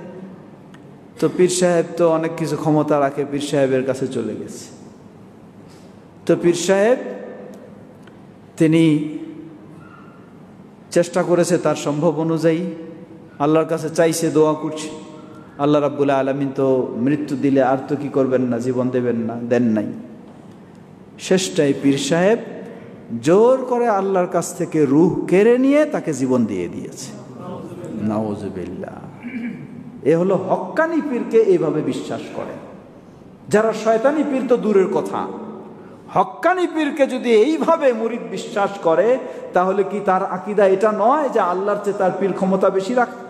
তো পীর সাহেব তো অনেক কিছু ক্ষমতা রাখে, পীর সাহেবের কাছে চলে গেছে। তো পীর সাহেব তিনি চেষ্টা করেছে তার সম্ভব অনুযায়ী, আল্লাহর কাছে চাইছে, দোয়া করছে। আল্লাহ রাব্বুল আলামিন তো মৃত্যু দিলে আর তো কি করবেন না, জীবন দেবেন না, দেন নাই। শেষটায় পীর সাহেব জোর করে আল্লাহর কাছ থেকে রূহ কেড়ে নিয়ে তাকে জীবন দিয়ে দিয়েছে। নাউজুবিল্লাহ। এ হলো হক্কানি পীরকে এইভাবে বিশ্বাস করে। যারা শয়তানি পীর তো দূরের কথা, হক্কানি পীরকে যদি এইভাবে মুরিদ বিশ্বাস করে, তাহলে কি তার আকীদা এটা নয় যে আল্লাহর চেয়ে তার পীর ক্ষমতা বেশি রাখে?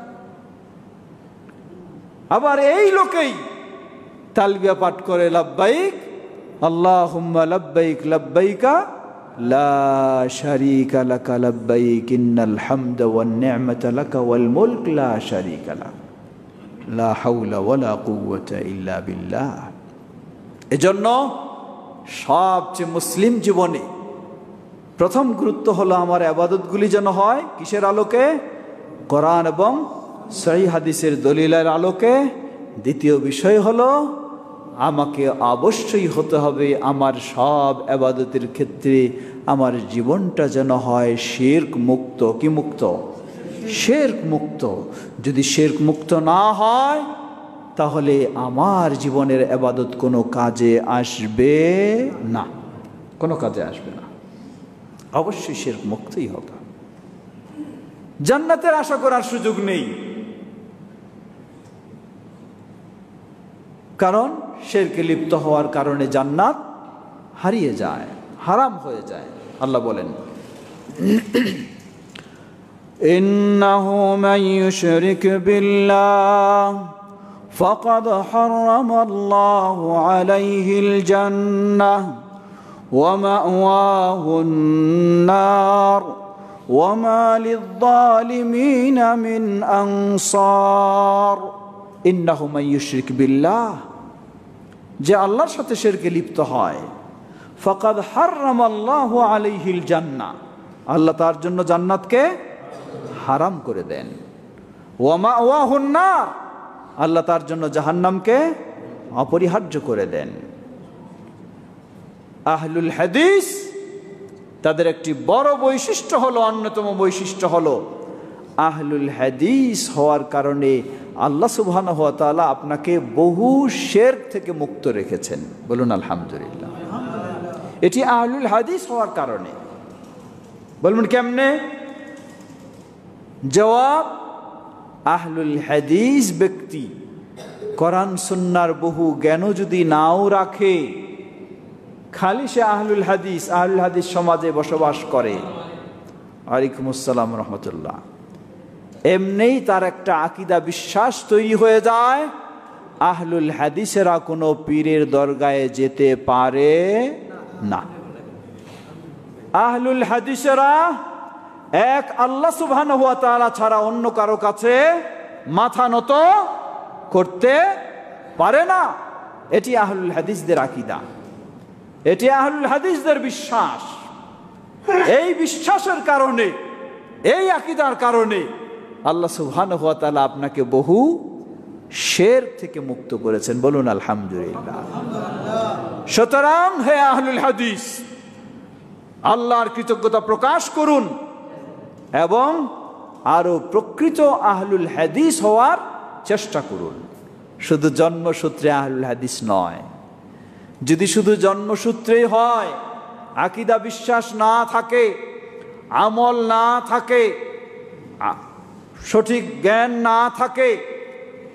আবার এই লোকেই তালবিয়া পাঠ করে, লাব্বাইক আল্লাহুম্মা লাব্বাইক লাব্বাইকা লা শারীকা লাকা লাব্বাইক ইন্নাল হামদা ওয়ান নি'মাতা লাকা ওয়াল মুলক লা শারীকা লাক লা হাওলা ওয়ালা কুওয়াতা ইল্লা বিল্লাহ। এজন্য সবচেয়ে মুসলিম জীবনে প্রথম গুরুত্ব হলো আমার ইবাদতগুলি যেন হয় কিসের আলোকে? কোরআন এবং সহিহ হাদিসের দলিলের আলোকে। দ্বিতীয় বিষয় হলো আমাকে অবশ্যই হতে হবে আমার সব ইবাদতের ক্ষেত্রে আমার জীবনটা যেন হয় শিরক মুক্ত। কি মুক্ত? শিরক মুক্ত। যদি শিরক মুক্ত না হয় তাহলে আমার জীবনের ইবাদত কোনো কাজে আসবে না, কোনো কাজে আসবে না। অবশ্যই শিরক মুক্তই হবে। জান্নাতের আশা করার সুযোগ নেই, কারণ শিরকে লিপ্ত হওয়ার কারণে জান্নাত হারিয়ে যায়, হারাম হয়ে যায়। আল্লাহ বলেন, ইন্নাহু মান ইউশরিক বিল্লাহ ফাকাদ হারামাল্লাহু আলাইহিল জান্নাহ ওয়া মাওয়াহুন নার ওয়া মা লিয-যালিমিনা মিন আনসার। ইন্নাহু মান ইউশরিক বিল্লাহ, যে আল্লাহর সাথে শিরকে লিপ্ত হয়, ফাকাদ হারামাল্লাহু আলাইহিল জান্নাহ, আল্লাহ তার জন্য জান্নাতকে হারাম করে দেন। ওয়া মাওয়াহুন নার, আল্লাহ তার জন্য জাহান্নামকে অপরিহার্য করে দেন। আহলুল হাদিস তাদের একটি বড় বৈশিষ্ট্য হলো, অন্যতম বৈশিষ্ট্য হলো আহলুল হাদিস হওয়ার কারণে আল্লাহ সুবহানাহু ওয়া তাআলা আপনাকে বহু শিরক থেকে মুক্ত রেখেছেন। বলুন আলহামদুলিল্লাহ। এটি আহলুল হাদিস হওয়ার কারণে। বলুন কেমনে? জবাব, আহলুল হাদিস ব্যক্তি কোরআন সুন্নাহর বহু জ্ঞান যদি নাও রাখে, খালি সে আহলুল হাদিস সমাজে বসবাস করে, ওয়ালাইকুম আসসালাম রহমতুল্লাহ, এমনিই তার একটা আকীদা বিশ্বাস তৈরি হয়ে যায়, আহলুল হাদিসেরা কোনো পীরের দরগায় যেতে পারে না। আহলুল হাদিসেরা এক আল্লাহ সুবহানাহু ওয়া তাআলা ছাড়া অন্য কারো কাছে মাথা নত করতে পারে না। এটি আহলুল হাদিসদের আকীদা, এটি আহলুল হাদিসদের বিশ্বাস। এই বিশ্বাসের কারণে, এই আকীদার কারণে আল্লাহ সুবহানাহু ওয়া তাআলা আপনাকে বহু শিরক থেকে মুক্ত করেছেন। বলুন আলহামদুলিল্লাহ। সুতরাং হে আহলুল হাদিস, আল্লাহর কৃতজ্ঞতা প্রকাশ করুন এবং আরো প্রকৃত আহলুল হাদিস হওয়ার চেষ্টা করুন। শুধু জন্মসূত্রে আহলুল হাদিস নয়। যদি শুধু জন্মসূত্রেই হয়, আকীদা বিশ্বাস না থাকে, আমল না থাকে, সঠিক জ্ঞান না থাকে,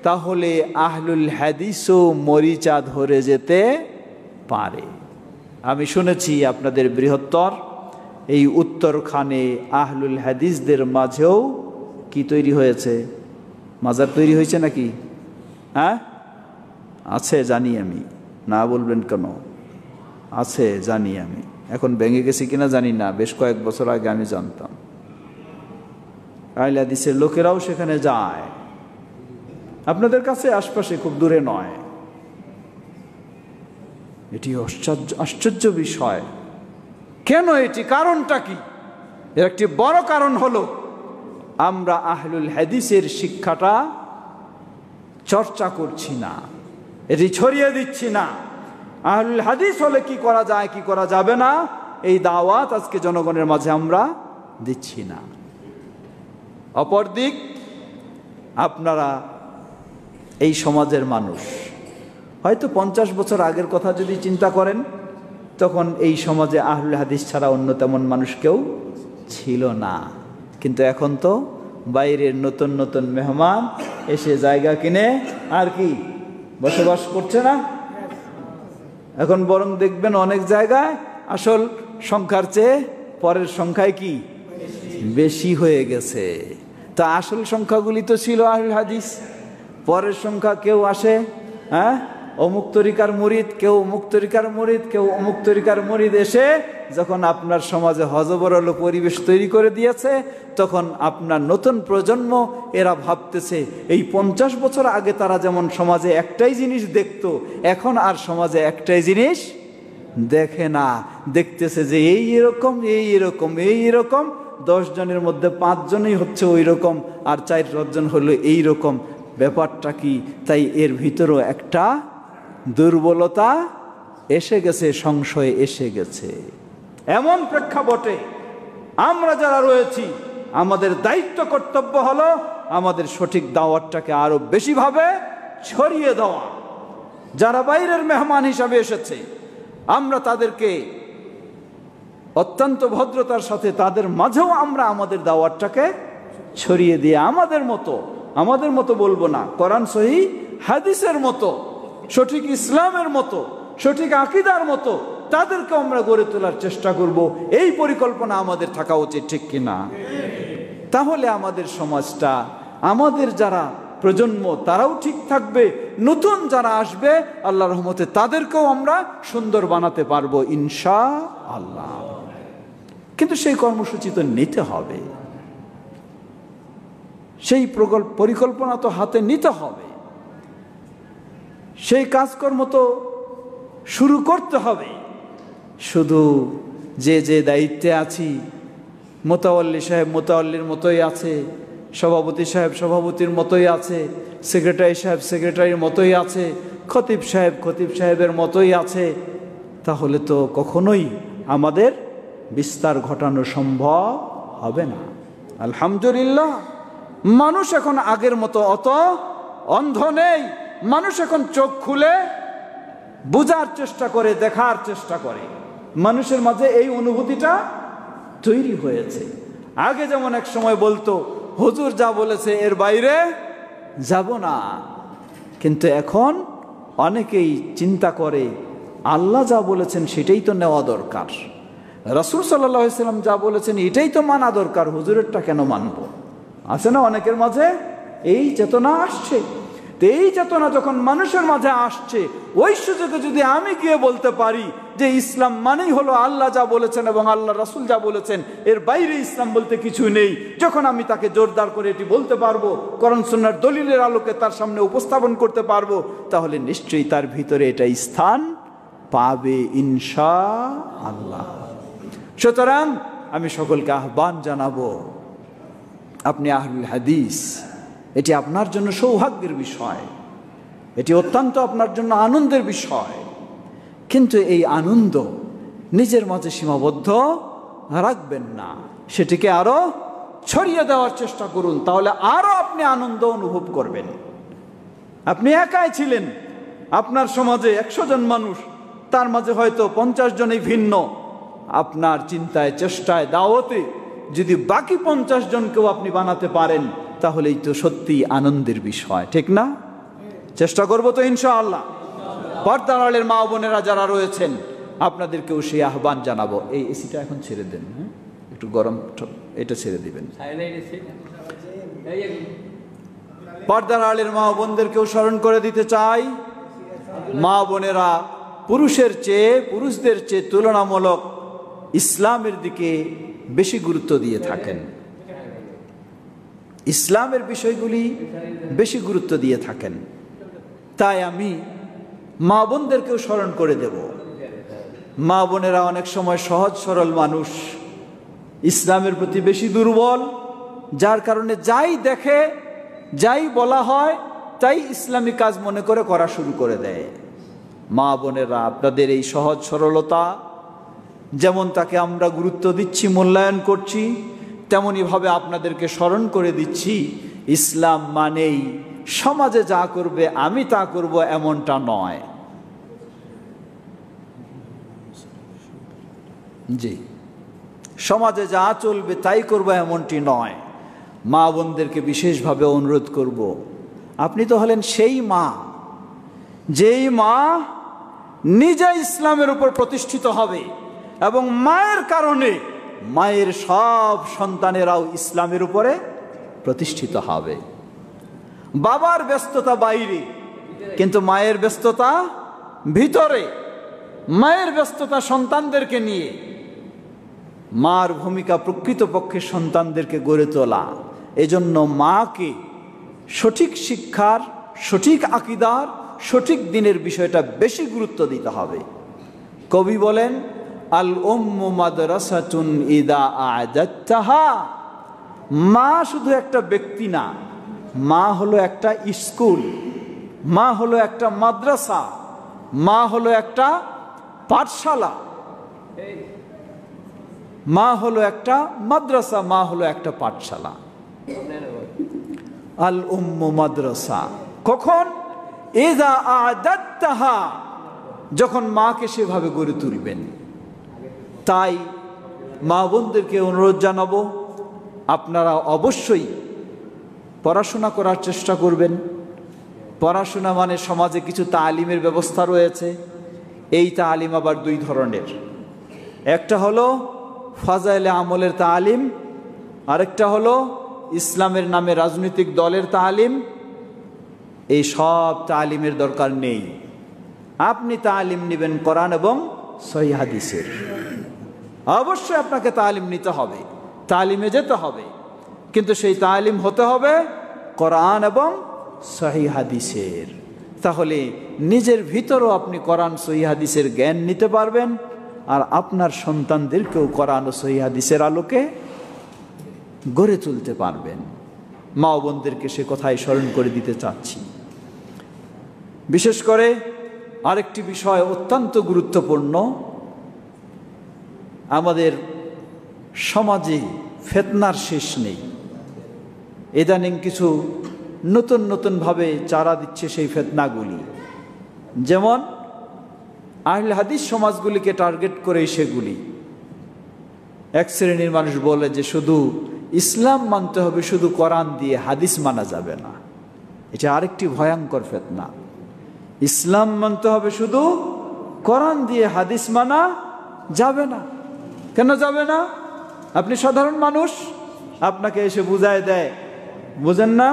তাহলে আহলুল হাদিসও মরিচা ধরে যেতে পারে। আমি শুনেছি আপনাদের বৃহত্তর এই উত্তরখানে আহলুল হাদিসদের মাঝেও কি তৈরি হয়েছে? মাজার তৈরি হয়েছে নাকি? হ্যাঁ, আছে জানি আমি, না বলবেন কেন? আছে জানি আমি, এখন ভেঙে গেছি কিনা জানি না, বেশ কয়েক বছর আগে আমি জানতাম। আহলে হাদিসের লোকেরাও সেখানে যায়, আপনাদের কাছে আশপাশে, খুব দূরে নয়। এটি আশ্চর্য বিষয়। কেন এটি? কারণটা কি? এর একটি বড় কারণ হলো আমরা আহলুল হাদিসের শিক্ষাটা চর্চা করছি না, এটি ছড়িয়ে দিচ্ছি না। আহলুল হাদিস হলে কি করা যায়, কি করা যাবে না, এই দাওয়াত আজকে জনগণের মাঝে আমরা দিচ্ছি না। অপরদিক, আপনারা এই সমাজের মানুষ, হয়তো 50 বছর আগের কথা যদি চিন্তা করেন, তখন এই সমাজে আহলুল হাদিস ছাড়া অন্য তেমন মানুষ কেউ ছিল না। কিন্তু এখন তো বাইরের নতুন নতুন মেহমান এসে জায়গা কিনে আর কি বসবাস করছে না? এখন বরং দেখবেন অনেক জায়গায় আসল সংখ্যার চেয়ে পরের সংখ্যায় কি বেশি হয়ে গেছে। তা আসল সংখ্যাগুলি তো ছিল আহলুল হাদিস, পরের সংখ্যা কেউ আসে, হ্যাঁ, অমুক তরিকার মুরিদ, কেউ অমুক তরিকার মুরিদ, কেউ অমুক তরিকার মুরিদ এসে যখন আপনার সমাজে হজবরল পরিবেশ তৈরি করে দিয়েছে, তখন আপনার নতুন প্রজন্ম এরা ভাবতেছে এই 50 বছর আগে তারা যেমন সমাজে একটাই জিনিস দেখতো, এখন আর সমাজে একটাই জিনিস দেখে না, দেখতেছে যে এই এরকম, এই এরকম, এই এরকম, 10 জনের মধ্যে 5 জনই হচ্ছে ওই রকম, আর 4-5 জন হলো এই রকম। ব্যাপারটা কি? তাই এর ভিতরও একটা দুর্বলতা এসে গেছে, সংশয় এসে গেছে। এমন প্রেক্ষাপটে আমরা যারা রয়েছি, আমাদের দায়িত্ব কর্তব্য হলো আমাদের সঠিক দাওয়াতটাকে আরো বেশিভাবে ছড়িয়ে দেওয়া। যারা বাইরের মেহমান হিসাবে এসেছে, আমরা তাদেরকে অত্যন্ত ভদ্রতার সাথে তাদের মাঝেও আমরা আমাদের দাওয়াতটাকে ছড়িয়ে দিয়ে আমাদের মতো বলবো না, কোরআন সহিহ হাদিসের মতো, সঠিক ইসলামের মতো, সঠিক আকীদার মতো তাদেরকে আমরা গড়ে তোলার চেষ্টা করব। এই পরিকল্পনা আমাদের থাকা উচিত, ঠিক কিনা? তাহলে আমাদের সমাজটা, আমাদের যারা প্রজন্ম তারাও ঠিক থাকবে, নতুন যারা আসবে আল্লাহর রহমতে তাদেরকেও আমরা সুন্দর বানাতে পারবো ইনশাআল্লাহ। কিন্তু সেই কর্মসূচি তো নিতে হবে, সেই পরিকল্পনা তো হাতে নিতে হবে, সেই কাজকর্ম তো শুরু করতে হবে। শুধু যে দায়িত্বে আছি মোতাওয়াল্লি সাহেব মোতাওয়াল্লির মতোই আছে, সভাপতি সাহেব সভাপতির মতোই আছে, সেক্রেটারি সাহেব সেক্রেটারির মতোই আছে, খতিব সাহেব খতিব সাহেবের মতোই আছে, তাহলে তো কখনোই আমাদের বিস্তার ঘটানো সম্ভব হবে না। আলহামদুলিল্লাহ, মানুষ এখন আগের মতো অত অন্ধ নেই। মানুষ এখন চোখ খুলে বোঝার চেষ্টা করে, দেখার চেষ্টা করে। মানুষের মাঝে এই অনুভূতিটা তৈরি হয়েছে। আগে যেমন এক সময় বলতো হুজুর যা বলেছে এর বাইরে যাব না, কিন্তু এখন অনেকেই চিন্তা করে আল্লাহ যা বলেছেন সেটাই তো নেওয়া দরকার, রাসূল সাল্লাল্লাহু আলাইহি ওয়াসাল্লাম যা বলেছেন এটাই তো মানা দরকার, হুজুরেরটা কেন মানব? আছে না অনেকের মাঝে এই চেতনা আসছে। তো এই চেতনা যখন মানুষের মাঝে আসছে, ওই সুযোগে যদি আমি গিয়ে বলতে পারি যে ইসলাম মানেই হলো আল্লাহ যা বলেছেন এবং আল্লাহ রাসূল যা বলেছেন, এর বাইরে ইসলাম বলতে কিছু নেই, যখন আমি তাকে জোরদার করে এটি বলতে পারবো, কোরআন সুন্নাহর দলিলের আলোকে তার সামনে উপস্থাপন করতে পারবো, তাহলে নিশ্চয়ই তার ভিতরে এটা স্থান পাবে ইনশাআল্লাহ। সুতরাং আমি সকলকে আহ্বান জানাবো, আপনি আহলুল হাদিস, এটি আপনার জন্য সৌভাগ্যের বিষয়, এটি অত্যন্ত আপনার জন্য আনন্দের বিষয়। কিন্তু এই আনন্দ নিজের মাঝে সীমাবদ্ধ রাখবেন না, সেটিকে আরো ছড়িয়ে দেওয়ার চেষ্টা করুন, তাহলে আরো আপনি আনন্দ অনুভব করবেন। আপনি একাই ছিলেন, আপনার সমাজে 100 জন মানুষ, তার মাঝে হয়তো 50 জনই ভিন্ন। আপনার চিন্তায় চেষ্টায় দাওয়াতে যদি বাকি 50 জনকেও আপনি বানাতে পারেন, তাহলেই তো সত্যি আনন্দের বিষয়, ঠিক না? চেষ্টা করব তো ইনশাআল্লাহ। পর্দার আড়ালের মা বোনেরা যারা রয়েছেন, আপনাদেরকেও সেই আহ্বান জানাবো, এই এসিটা এখন ছেড়ে দেন, হ্যাঁ একটু গরম, এটা ছেড়ে দিবেন। পর্দার আড়ালের মা বোনদেরকেও স্মরণ করে দিতে চাই, মা বোনেরা পুরুষদের চেয়ে তুলনামূলক ইসলামের দিকে বেশি গুরুত্ব দিয়ে থাকেন, ইসলামের বিষয়গুলি বেশি গুরুত্ব দিয়ে থাকেন। তাই আমি মা বোনদেরকেও স্মরণ করে দেব। মা বোনেরা অনেক সময় সহজ সরল মানুষ, ইসলামের প্রতি বেশি দুর্বল, যার কারণে যাই দেখে যাই বলা হয় তাই ইসলামী কাজ মনে করে করা শুরু করে দেয়। মা বোনেরা, আপনাদের এই সহজ সরলতা যেমন তাকে আমরা গুরুত্ব দিচ্ছি, মূল্যায়ন করছি, তেমনইভাবে আপনাদেরকে স্মরণ করে দিচ্ছি, ইসলাম মানেই সমাজে যা করবে আমি তা করব এমনটা নয়। জি, সমাজে যা চলবে তাই করব এমনটি নয়। মা বোনদেরকে বিশেষভাবে অনুরোধ করব, আপনি তো হলেন সেই মা, যেই মা নিজে ইসলামের উপর প্রতিষ্ঠিত হবে এবং মায়ের কারণে মায়ের সব সন্তানেরাও ইসলামের উপরে প্রতিষ্ঠিত হবে। বাবার ব্যস্ততা বাইরে, কিন্তু মায়ের ব্যস্ততা ভিতরে, মায়ের ব্যস্ততা সন্তানদেরকে নিয়ে। মার ভূমিকা প্রকৃতপক্ষে সন্তানদেরকে গড়ে তোলা। এজন্য মাকে সঠিক শিক্ষার, সঠিক আকীদার, সঠিক দিনের বিষয়টা বেশি গুরুত্ব দিতে হবে। কবি বলেন, আল উম্মু মাদ্রাসাতুন ইদা আ'দাত্তাহা। মা শুধু একটা ব্যক্তি না, মা হলো একটা স্কুল, মা হলো একটা মাদ্রাসা, মা হলো একটা পাঠশালা, মা হলো একটা মাদ্রাসা, মা হলো একটা পাঠশালা। আল উম্মু মাদ্রাসা কখন? ইযা আ'দাত্তাহা, যখন মাকে সেভাবে গড়ে তুলবেন। তাই মা বোনদেরকে অনুরোধ জানাবো, আপনারা অবশ্যই পড়াশোনা করার চেষ্টা করবেন। পড়াশোনা মানে সমাজে কিছু তালিমের ব্যবস্থা রয়েছে। এই তালিম আবার দুই ধরনের, একটা হলো ফাজাইলে আমলের তালিম, আরেকটা হলো ইসলামের নামে রাজনৈতিক দলের তালিম। এই সব তালিমের দরকার নেই। আপনি তালিম নেবেন কোরআন এবং সহিহ হাদিসের। অবশ্যই আপনাকে তালিম নিতে হবে, তালিমে যেতে হবে, কিন্তু সেই তালিম হতে হবে কোরআন এবং সহিহ হাদিসের। তাহলে নিজের ভিতরও আপনি কোরআন সহিহ হাদিসের জ্ঞান নিতে পারবেন, আর আপনার সন্তানদেরকেও কোরআন ও সহিহ হাদিসের আলোকে গড়ে তুলতে পারবেন। মা ও বোনদেরকে সে কথাই স্মরণ করে দিতে চাচ্ছি। বিশেষ করে আরেকটি বিষয় অত্যন্ত গুরুত্বপূর্ণ, আমাদের সমাজে ফিতনার শেষ নেই। ইদানিং কিছু নতুন নতুনভাবে চারা দিচ্ছে সেই ফিতনাগুলি। যেমন আহলে হাদিস সমাজগুলিকে টার্গেট করে সেগুলি। এক শ্রেণীর মানুষ বলে যে শুধু ইসলাম মানতে হবে, শুধু কোরআন দিয়ে, হাদিস মানা যাবে না। এটা আরেকটি ভয়ঙ্কর ফিতনা। ইসলাম মানতে হবে শুধু, কোরআন দিয়ে, হাদিস মানা যাবে না। কেন যাবে না? আপনি সাধারণ মানুষ, আপনাকে এসে বুঝায় দেয়, বুঝেন না?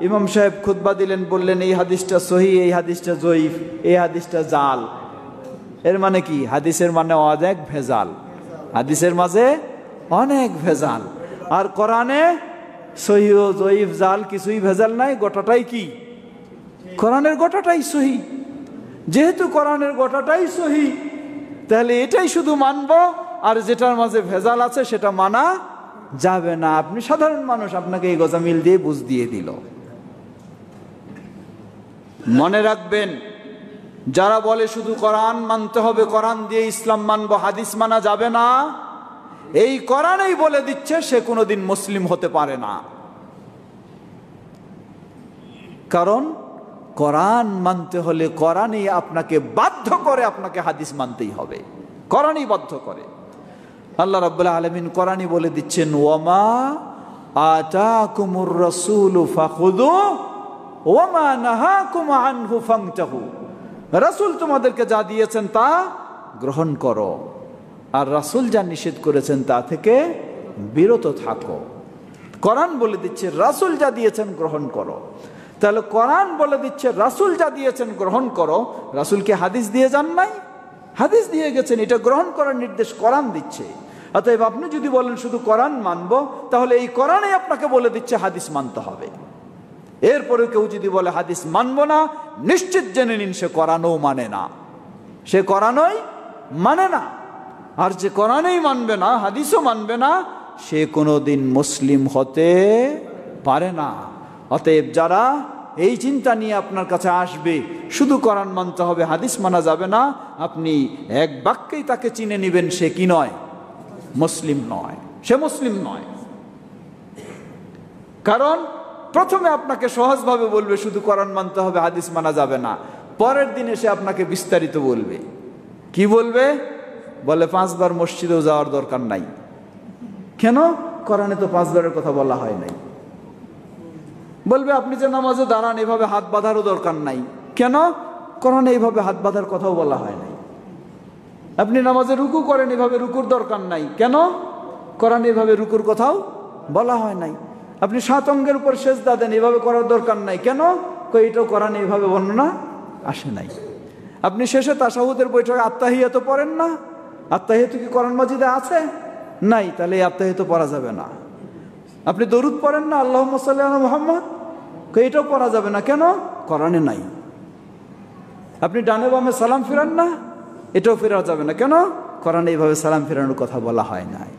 ইমাম সাহেব খুতবা দিলেন, বললেন এই হাদিসটা সহি, এই হাদিসটা জয়ীফ, এই হাদিসটা জাল। এর মানে কি? হাদিসের মানে অনেক ভেজাল, হাদিসের মাঝে অনেক ভেজাল। আর কোরআনে সহি ও জয়ীফ জাল কিছুই ভেজাল নাই, গোটাটাই কি? কোরআনের গোটাটাই সহি। যেহেতু কোরআনের গোটাটাই সহি, তাহলে এটাই শুধু মানব, আর যেটার মাঝে ভেজাল আছে সেটা মানা যাবে না। আপনি সাধারণ মানুষ, আপনাকে এই গোজামিল দিয়ে বুঝ দিয়ে দিল। মনে রাখবেন, যারা বলে শুধু কোরআন মানতে হবে, কোরআন দিয়ে ইসলাম মানব, হাদিস মানা যাবে না, এই কোরআনেই বলে দিচ্ছে সে কোনোদিন মুসলিম হতে পারে না। কারণ কোরআন মানতে হলে কোরআনই আপনাকে বাধ্য করে, আপনাকে হাদিস মানতেই হবে, কোরআনই বাধ্য করে। আল্লাহ রাব্বুল আলামিন কোরআনই বলে দিচ্ছেন, ওয়ামা আতাকুমুর রাসূলু ফাখুযু ওয়ামা নাহাকুম আনহু ফান্তাহু। রাসূল তোমাদেরকে যা দিয়েছেন তা গ্রহণ করো, আর রাসূল যা নিষেধ করেছেন তা থেকে বিরত থাকো। কোরআন বলে দিচ্ছে রাসূল যা দিয়েছেন গ্রহণ করো। তাহলে কোরআন বলে দিচ্ছে রাসূল যা দিয়েছেন গ্রহণ করো। রাসূলকে হাদিস দিয়ে যান নাই? হাদিস দিয়ে গেছেন, এটা গ্রহণ করার নির্দেশ কোরআন দিচ্ছে। অতএব আপনি যদি বলেন শুধু কোরআন মানব, তাহলে এই কোরআনই আপনাকে বলে দিচ্ছে হাদিস মানতে হবে। এরপরে কেউ যদি বলে হাদিস মানব না, নিশ্চিত জেনে নিন সে কোরআনও মানে না, সে কোরআনই মানে না। আর যে কোরআনই মানবে না, হাদিসও মানবে না, সে কোনোদিন মুসলিম হতে পারে না। অতএব যারা এই চিন্তা নিয়ে আপনার কাছে আসবে, শুধু কোরআন মানতে হবে, হাদিস মানা যাবে না, আপনি এক বাক্যেই তাকে চিনে নেবেন সে কি নয়? মুসলিম নয়, সে মুসলিম নয়। কারণ প্রথমে আপনাকে সহজভাবে বলবে শুধু কোরআন মানতে হবে, হাদিস মানা যাবে না। পরের দিনে সে আপনাকে বিস্তারিত বলবে। কি বলবে? বলে 5 বার মসজিদেও যাওয়ার দরকার নাই। কেন? কোরআনে তো 5 বারের কথা বলা হয় নাই। বলবে আপনি যে নামাজে দাঁড়ান, এভাবে হাত বাঁধারও দরকার নাই। কেন? কোরআনে এইভাবে হাত বাঁধার কথাও বলা হয় নাই। আপনি নামাজে রুকু করেন, এভাবে রুকুর দরকার নাই। কেন? কোরআনে এইভাবে রুকুর কথাও বলা হয় নাই। আপনি 7 অঙ্গের উপর সেজদা দেন, এভাবে করার দরকার নাই। কেন? এটাও কোরআনে এইভাবে বর্ণনা আসে নাই। আপনি শেষে তাশাহুদের বৈঠকে আত্তাহিয়াত পড়েন না? আত্তাহিয়াত কি কোরআন মাজিদে আছে? নাই। তাহলে এই আত্তাহিয়াত পড়া যাবে না। আপনি দরুদ পড়েন না, আল্লাহুম্মা সাল্লি আলা মুহাম্মদ, এটাও পড়া যাবে না। কেন? কোরআনে নাই। আপনি ডানে বামে সালাম ফিরান না, এটাও ফেরা যাবে না। কেন? কোরআনে এইভাবে সালাম ফেরানোর কথা বলা হয় নাই।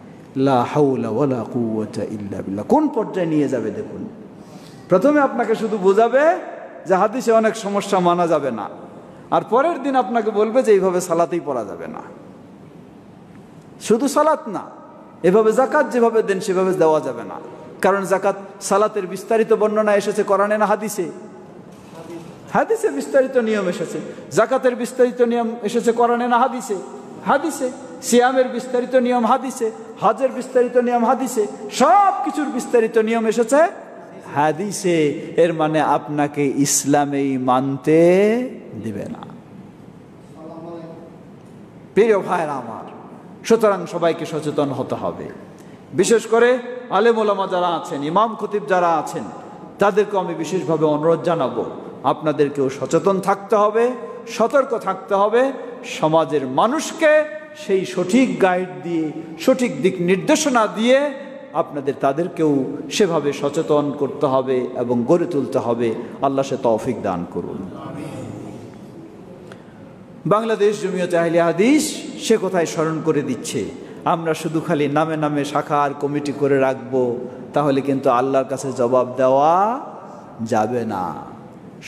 লা হাওলা ওয়ালা কুওয়াতা ইল্লা বিল্লাহ। কোন পর্যায়ে নিয়ে যাবে দেখুন। প্রথমে আপনাকে শুধু বোঝাবে যে হাদিসে অনেক সমস্যা মানা যাবে না, আর পরের দিন আপনাকে বলবে যে এইভাবে সালাতেই পড়া যাবে না। শুধু সালাত না, এভাবে যাকাত যেভাবে দেন সেভাবে দেওয়া যাবে না। কারণ যাকাত, সালাতের বিস্তারিত বর্ণনা এসেছে কোরআনে না হাদিসে? হাদিসে বিস্তারিত নিয়ম এসেছে। যাকাতের বিস্তারিত নিয়ম এসেছে কোরআনে না হাদিসে? হাদিসে। সিয়ামের বিস্তারিত নিয়ম হাদিসে, হজের বিস্তারিত নিয়ম হাদিসে, সব কিছুর বিস্তারিত নিয়ম এসেছে হাদিসে। এর মানে আপনাকে ইসলামেই মানতে দিবে না। প্রিয় ভাইরা আমার, সুতরাং সবাইকে সচেতন হতে হবে। বিশেষ করে আলেম ওলামা যারা আছেন, ইমাম খতিব যারা আছেন, তাদেরকে আমি বিশেষভাবে অনুরোধ জানাবো, আপনাদেরকেও সচেতন থাকতে হবে, সতর্ক থাকতে হবে। সমাজের মানুষকে সেই সঠিক গাইড দিয়ে, সঠিক দিক নির্দেশনা দিয়ে তাদেরকেও সেভাবে সচেতন করতে হবে এবং গড়ে তুলতে হবে। আল্লাহ সে তৌফিক দান করুন। বাংলাদেশ জমিয়তে আহলে হাদিস সে কথাই স্মরণ করে দিচ্ছে, আমরা শুধু খালি নামে নামে শাখা আর কমিটি করে রাখবো, তাহলে কিন্তু আল্লাহর কাছে জবাব দেওয়া যাবে না।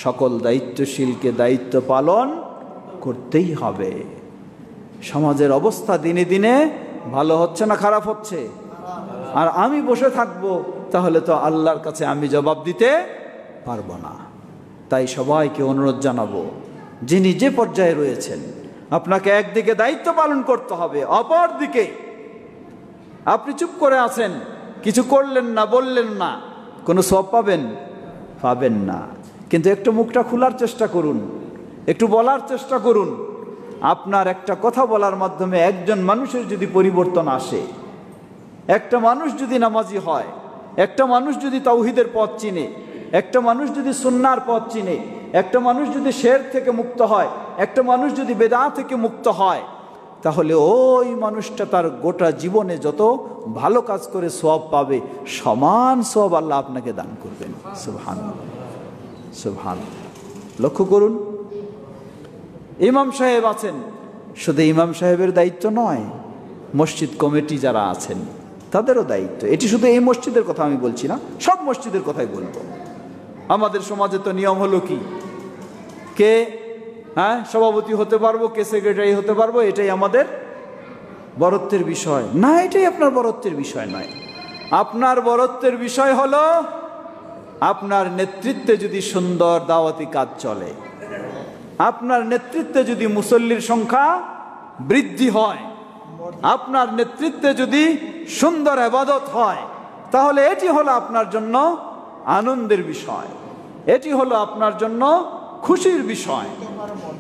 সকল দায়িত্বশীলকে দায়িত্ব পালন করতেই হবে। সমাজের অবস্থা দিনে দিনে ভালো হচ্ছে না খারাপ হচ্ছে? আর আমি বসে থাকবো, তাহলে তো আল্লাহর কাছে আমি জবাব দিতে পারবো না। তাই সবাইকে অনুরোধ জানাবো, যিনি যে পর্যায়ে রয়েছেন, আপনাকে একদিকে দায়িত্ব পালন করতে হবে, অপর দিকে আপনি চুপ করে আছেন, কিছু করলেন না, বললেন না, কোনো সওয়াব পাবেন না। কিন্তু একটু মুখটা খোলার চেষ্টা করুন, একটু বলার চেষ্টা করুন। আপনার একটা কথা বলার মাধ্যমে একজন মানুষের যদি পরিবর্তন আসে, একটা মানুষ যদি নামাজি হয়, একটা মানুষ যদি তাওহীদের পথ চিনে, একটা মানুষ যদি সুন্নাহর পথ চিনে, একটা মানুষ যদি শিরক থেকে মুক্ত হয়, একটা মানুষ যদি বেদাত থেকে মুক্ত হয়, তাহলে ওই মানুষটা তার গোটা জীবনে যত ভালো কাজ করে সওয়াব পাবে, সমান সওয়াব আল্লাহ আপনাকে দান করবেন। সুবহানাল্লাহ, সুবহানাল্লাহ। লক্ষ্য করুন, ইমাম সাহেব আছেন, শুধু ইমাম সাহেবের দায়িত্ব নয়, মসজিদ কমিটি যারা আছেন তাদেরও দায়িত্ব। এটি শুধু এই মসজিদের কথা আমি বলছি না, সব মসজিদের কথাই বলবো। আমাদের সমাজে তো নিয়ম হলো কি, কে সভাপতি হতে পারবো, কে সেক্রেটারি হতে পারবো, এটাই আমাদের বরত্বের বিষয় না। এটাই আপনার বরত্বের বিষয় নয়। আপনার বরত্বের বিষয় হলো আপনার নেতৃত্বে যদি সুন্দর দাওয়াতি কাজ চলে, আপনার নেতৃত্বে যদি মুসল্লির সংখ্যা বৃদ্ধি হয়, আপনার নেতৃত্বে যদি সুন্দর ইবাদত হয়, তাহলে এটি হলো আপনার জন্য আনন্দের বিষয়, এটি হলো আপনার জন্য খুশির বিষয়।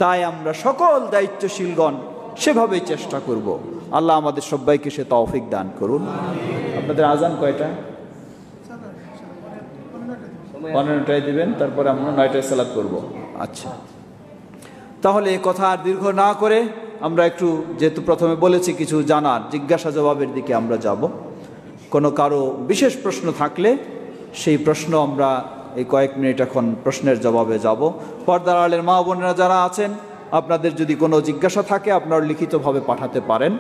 তাই আমরা সকল দায়িত্বশীলগণ সেভাবেই চেষ্টা করব। আল্লাহ আমাদের সবাইকে সে তৌফিক দান করুন। আপনাদের আজান কয়টা? 15টায় দিবেন, তারপরে আমরা 9টায় সালাত করব। আচ্ছা, তাহলে কথা আর দীর্ঘ না করে আমরা একটু, যেহেতু প্রথমে বলেছি, কিছু জানার জিজ্ঞাসা জবাবের দিকে আমরা যাব। কোনো কারো বিশেষ প্রশ্ন থাকলে সেই প্রশ্ন আমরা এই কয়েক মিনিট এখন প্রশ্নের জবাবে যাব। পর্দার আড়ালের মা বোনেরা যারা আছেন, আপনাদের যদি কোনো জিজ্ঞাসা থাকে আপনারা লিখিতভাবে পাঠাতে পারেন।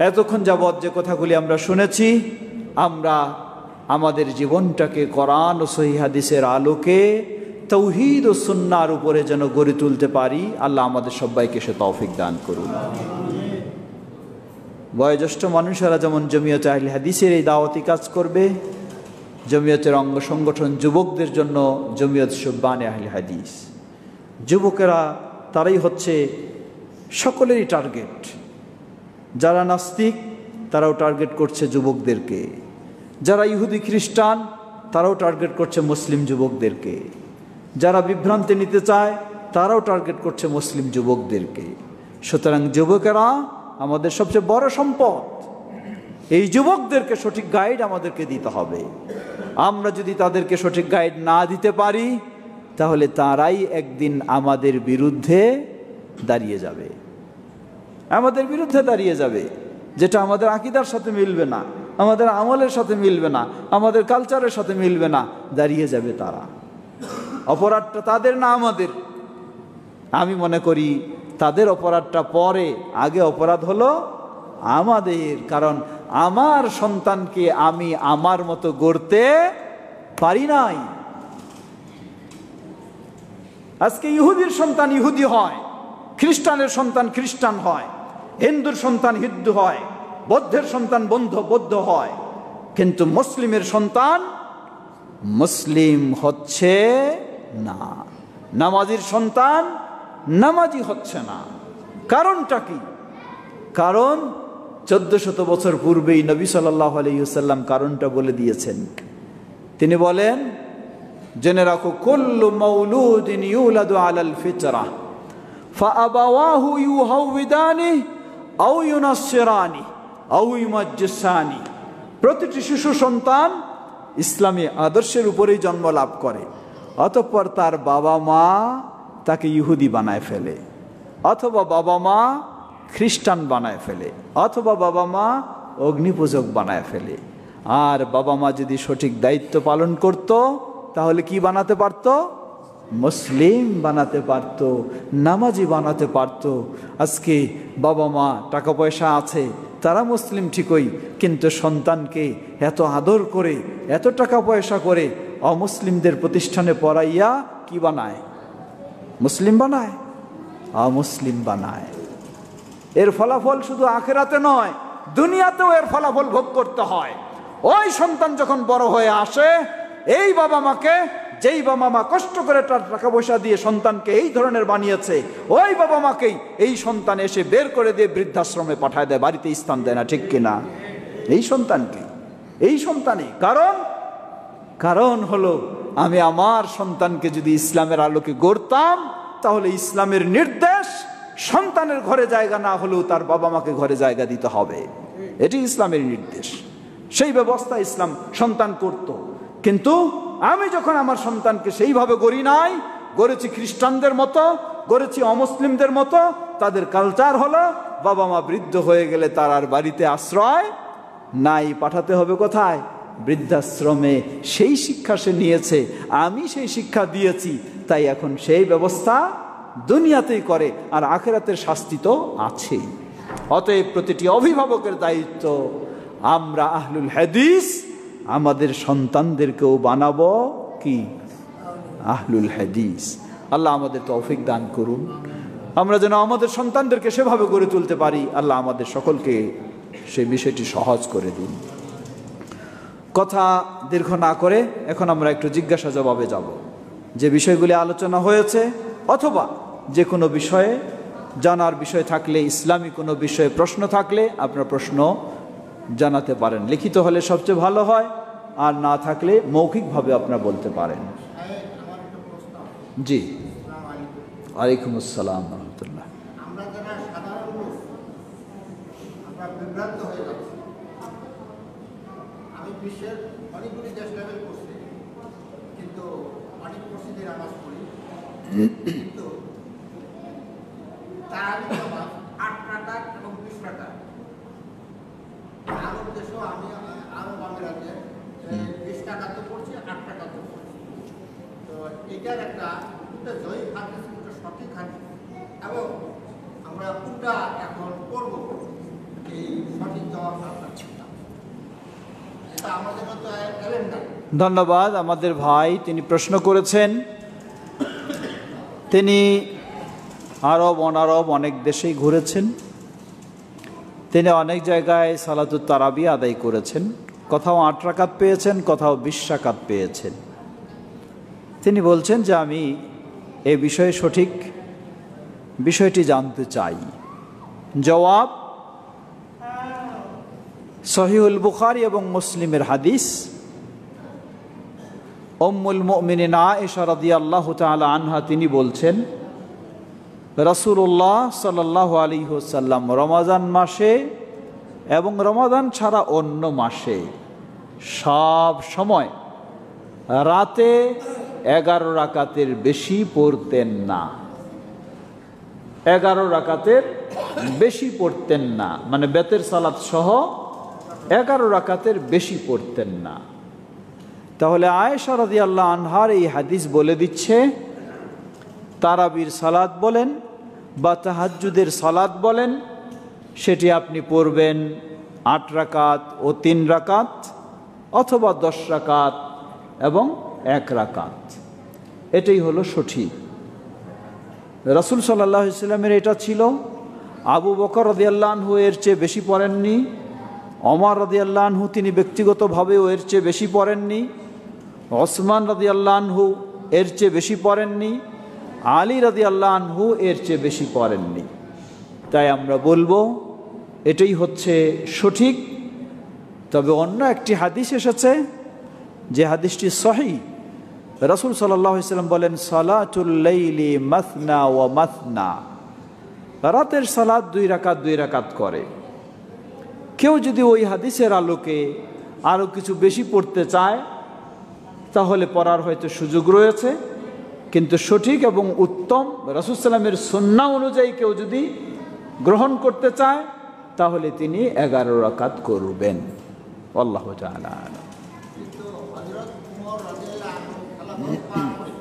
এতক্ষণ যাবৎ যে কথাগুলি আমরা শুনেছি, আমরা আমাদের জীবনটাকে কোরআন ও সহিহ হাদিসের আলোকে তাওহীদ ও সুন্নাহর উপরে যেন গড়ে তুলতে পারি। আল্লাহ আমাদের সবাইকে সে তৌফিক দান করুন। বয়োজ্যেষ্ঠ মানুষেরা যেমন জমিয়তে আহলে হাদিসের এই দাওয়াতি কাজ করবে, জমিয়তের অঙ্গ সংগঠন যুবকদের জন্য জমিয়ত শুব্বানে আহলে হাদিস, যুবকেরা তারাই হচ্ছে সকলেরই টার্গেট। যারা নাস্তিক তারাও টার্গেট করছে যুবকদেরকে, যারা ইহুদি খ্রিস্টান তারাও টার্গেট করছে মুসলিম যুবকদেরকে, যারা বিভ্রান্তি নিতে চায় তারাও টার্গেট করছে মুসলিম যুবকদেরকে। সুতরাং যুবকেরা আমাদের সবচেয়ে বড় সম্পদ। এই যুবকদেরকে সঠিক গাইড আমাদেরকে দিতে হবে। আমরা যদি তাদেরকে সঠিক গাইড না দিতে পারি, তাহলে তারাই একদিন আমাদের বিরুদ্ধে দাঁড়িয়ে যাবে, আমাদের বিরুদ্ধে দাঁড়িয়ে যাবে, যেটা আমাদের আকীদার সাথে মিলবে না, আমাদের আমলের সাথে মিলবে না, আমাদের কালচারের সাথে মিলবে না, দাঁড়িয়ে যাবে তারা। অপরাধটা তাদের না আমাদের। আমি মনে করি তাদের অপরাধটা পরে, আগে অপরাধ হলো আমাদের। কারণ আমার সন্তানকে আমি আমার মতো গড়তে পারি নাই। আজকে ইহুদির সন্তান ইহুদি হয়, খ্রিস্টানের সন্তান খ্রিস্টান হয়, হিন্দুর সন্তান হিন্দু হয়, বৌদ্ধের সন্তান বৌদ্ধ হয়, কিন্তু মুসলিমের সন্তান মুসলিম হচ্ছে না, নামাজির সন্তান নামাজি হচ্ছে না। কারণটা কি? কারণ 1400 বছর পূর্বেই নবী সাল্লাল্লাহু আলাইহি ওয়াসাল্লাম কারণটা বলে দিয়েছেন। তিনি বলেন, জেনে রাখো, কুল্লু মাউলুদিন ইউলাদু আলাল ফিতরা ফাআবাওয়াহু ইউহাউইদানি আও ইউনাসসিরানি আও ইউমাজ্জিসানি। প্রতিটি শিশু সন্তান ইসলামী আদর্শের উপরেই জন্ম লাভ করে, অতঃপর তার বাবা মা তাকে ইহুদি বানায় ফেলে, অথবা বাবা মা খ্রিস্টান বানায় ফেলে, অথবা বাবা মা অগ্নিপূজক বানায় ফেলে। আর বাবা মা যদি সঠিক দায়িত্ব পালন করত, তাহলে কি বানাতে পারত? মুসলিম বানাতে পারত, নামাজি বানাতে পারত। আজকে বাবা মা টাকা পয়সা আছে, তারা মুসলিম ঠিকই, কিন্তু সন্তানকে এত আদর করে, এত টাকা পয়সা করে অমুসলিমদের প্রতিষ্ঠানে পড়াইয়া কি বানায়? মুসলিম বানায়, অমুসলিম বানায়। এর ফলাফল শুধু আখিরাতে নয়, দুনিয়াতেও এর ফলাফল ভোগ করতে হয়। ওই সন্তান যখন বড় হয়ে আসে, এই বাবা মাকে, যেই বাবা মা কষ্ট করে তার টাকা পয়সা দিয়ে সন্তানকে এই ধরনের বানিয়েছে, ওই বাবা মাকেই এই সন্তান এসে বের করে দিয়ে বৃদ্ধাশ্রমে পাঠায় দেয়, বাড়িতে স্থান দেয় না, ঠিক কিনা? এই সন্তানকে, এই সন্তানই। কারণ হলো, আমি আমার সন্তানকে যদি ইসলামের আলোকে গড়তাম, তাহলে ইসলামের নির্দেশ সন্তানের ঘরে জায়গা না হলেও তার বাবা মাকে ঘরে জায়গা দিতে হবে, এটি ইসলামের নির্দেশ। সেই ব্যবস্থা ইসলাম সন্তান করত। কিন্তু আমি যখন আমার সন্তানকে সেইভাবে গড়ি নাই, গড়েছি খ্রিস্টানদের মতো, গড়েছি অমুসলিমদের মতো। তাদের কালচার হলো বাবা মা বৃদ্ধ হয়ে গেলে তার আর বাড়িতে আশ্রয় নাই, পাঠাতে হবে কোথায়? বৃদ্ধাশ্রমে। সেই শিক্ষা সে নিয়েছে, আমি সেই শিক্ষা দিয়েছি, তাই এখন সেই ব্যবস্থা দুনিয়াতেই করে, আর আখিরাতের শাস্তি তো আছেই। অতএব প্রতিটি অভিভাবকের দায়িত্ব, আমরা আহলুল হাদিস আমাদের সন্তানদেরকেও বানাবো কি? আহলুল হাদিস। আল্লাহ আমাদের তৌফিক দান করুন, আমরা যেন আমাদের সন্তানদেরকে সেভাবে গড়ে তুলতে পারি। আল্লাহ আমাদের সকলকে সেই বিষয়টি সহজ করে দিন। কথা দীর্ঘ না করে এখন আমরা একটু জিজ্ঞাসা জবাবে যাব। যে বিষয়গুলি আলোচনা হয়েছে, অথবা যে কোনো বিষয়ে জানার বিষয় থাকলে, ইসলামী কোনো বিষয়ে প্রশ্ন থাকলে আপনার প্রশ্ন জানাতে পারেন। লিখিত হলে সবচেয়ে ভালো হয়, আর না থাকলে মৌখিকভাবে আপনারা বলতে পারেন। জি, ওয়ালাইকুম আসসালাম রহমতুল্লাহ। আমরা যারা সাধারণ লোক, আমরা বিভ্রান্ত হয়ে যাচ্ছি। আমি বিশ্বের অনেকগুলি দেশ লেভেল করছি, কিন্তু অনেক মসজিদে নামাজ পড়ি, কিন্তু তারাবি নামাজ 8 রাকাত এবং 20 রাকাত। আরব দেশেও আমি আরব আমিরাতে 20 রাকাত পড়ছি, 8 রাকাত পড়ছি। তো এটার একটা জয়ী হাদিস, সঠিক হাদিস, এবং আমরা কোনটা এখন করবো, এই সঠিক জবাব আপনার এটা আমাদের মতো এলেন না। ধন্যবাদ। আমাদের ভাই তিনি প্রশ্ন করেছেন, তিনি আরব অনারব অনেক দেশেই ঘুরেছেন, তিনি অনেক জায়গায় সালাতুত তারাবি আদায় করেছেন, কোথাও 8 রাকাত পেয়েছেন, কোথাও 20 রাকাত পেয়েছেন। তিনি বলছেন যে আমি এ বিষয়ে সঠিক বিষয়টি জানতে চাই। জবাব, সহিহুল বুখারী এবং মুসলিমের হাদিস, উম্মুল মুমিনিন আয়েশা রাদিয়াল্লাহু তাআলা আনহা তিনি বলছেন, রাসূলুল্লাহ সাল্লাল্লাহু আলাইহি ওয়াসাল্লাম রমাদান মাসে এবং রমাদান ছাড়া অন্য মাসে সব সময় রাতে 11 রাকাতের বেশি পড়তেন না। 11 রাকাতের বেশি পড়তেন না, মানে বেতের সালাত সহ 11 রাকাতের বেশি পড়তেন না। তাহলে আয়েশা রাদিয়াল্লাহু আনহার এই হাদিস বলে দিচ্ছে, তারাবির সালাত বলেন বা তাহাজ্জুদের সালাত বলেন, সেটি আপনি পড়বেন 8 রাকাত ও 3 রাকাত, অথবা 10 রাকাত এবং 1 রাকাত। এটাই হলো সঠিক। রাসূল সাল্লাল্লাহু আলাইহি ওয়াসাল্লামের এটা ছিল। আবু বকর রাদিয়াল্লাহু আনহু এর চেয়ে বেশি পড়েননি, ওমর রাদিয়াল্লাহু আনহু তিনি ব্যক্তিগতভাবেও এর চেয়ে বেশি পড়েননি, ওসমান রাদিয়াল্লাহু আনহু এর চেয়ে বেশি পড়েননি, আলী রাদিয়াল্লাহু আনহু এর চেয়ে বেশি পড়েননি। তাই আমরা বলবো এটাই হচ্ছে সঠিক। তবে অন্য একটি হাদিস এসেছে, যে হাদিসটি সহিহ। রাসূল সাল্লাল্লাহু আলাইহি ওয়াসাল্লাম বলেন, সালাতুল লাইলি মাসনা ওয়া মাসনা, রাতের সালাত 2 রাকাত 2 রাকাত করে। কেউ যদি ওই হাদিসের আলোকে আরও কিছু বেশি পড়তে চায়, তাহলে পড়ার হয়তো সুযোগ রয়েছে, কিন্তু সঠিক এবং উত্তম রাসূল সাল্লামের সুন্নাহ অনুযায়ী কেউ যদি গ্রহণ করতে চায়, তাহলে তিনি 11 রাকাত করবেন। আল্লাহু তাআলা আলাম। কিন্তু হযরত ওমর রাদিয়াল্লাহু আনহু সালাত পার করে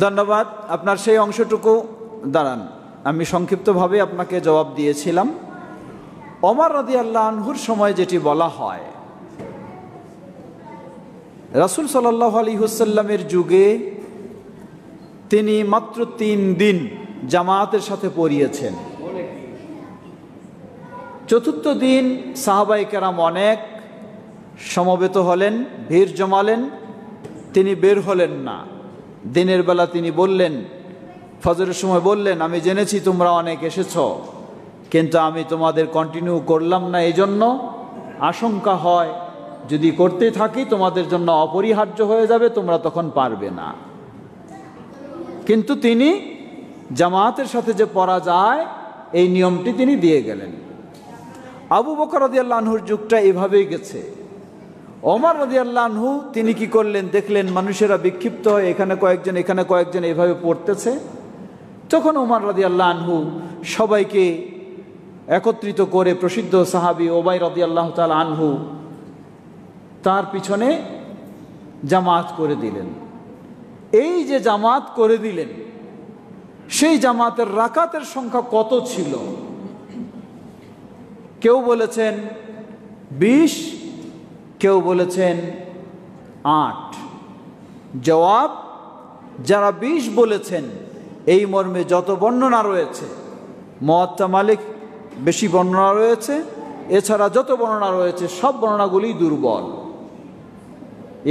ধন্যবাদ। আপনার সেই অংশটুকু দাঁড়ান, আমি সংক্ষিপ্তভাবে আপনাকে জবাব দিয়েছিলাম। ওমর রাদিয়াল্লাহু আনহুর সময় যেটি বলা হয়, রাসূল সাল্লাল্লাহু আলাইহি ওয়াসাল্লামের যুগে তিনি মাত্র 3 দিন জামাতের সাথে পড়িয়েছেন। চতুর্থ দিন সাহাবায়ে কেরাম অনেক সমবেত হলেন, ভিড় জমালেন, তিনি বের হলেন না। দিনের বেলা তিনি বললেন, ফজরের সময় বললেন, আমি জেনেছি তোমরা অনেক এসেছো, কিন্তু আমি তোমাদের কন্টিনিউ করলাম না, এই জন্য আশঙ্কা হয় যদি করতে থাকি তোমাদের জন্য অপরিহার্য হয়ে যাবে, তোমরা তখন পারবে না। কিন্তু তিনি জামাতের সাথে যে পড়া যায় এই নিয়মটি তিনি দিয়ে গেলেন। আবু বকর রাদিয়াল্লাহু আনহুর যুগটা এভাবেই গেছে। ওমর রাদিয়াল্লাহু আনহু তিনি কি করলেন, দেখলেন মানুষেরা বিক্ষিপ্ত হয়ে এখানে কয়েকজন এভাবে পড়তেছে। তখন ওমর রাদিয়াল্লাহু আনহু সবাইকে একত্রিত করে প্রসিদ্ধ সাহাবী ওবাই রাদিয়াল্লাহু তাআলা আনহু তার পিছনে জামাত করে দিলেন। এই যে জামাত করে দিলেন, সেই জামাতের রাকাতের সংখ্যা কত ছিল? কেউ বলেছেন 20, কেউ বলেছেন 8। জবাব, যারা 20 বলেছেন এই মর্মে যত বর্ণনা রয়েছে, মুয়াত্তা মালিক বেশি বর্ণনা রয়েছে, এছাড়া যত বর্ণনা রয়েছে সব বর্ণনাগুলি দুর্বল।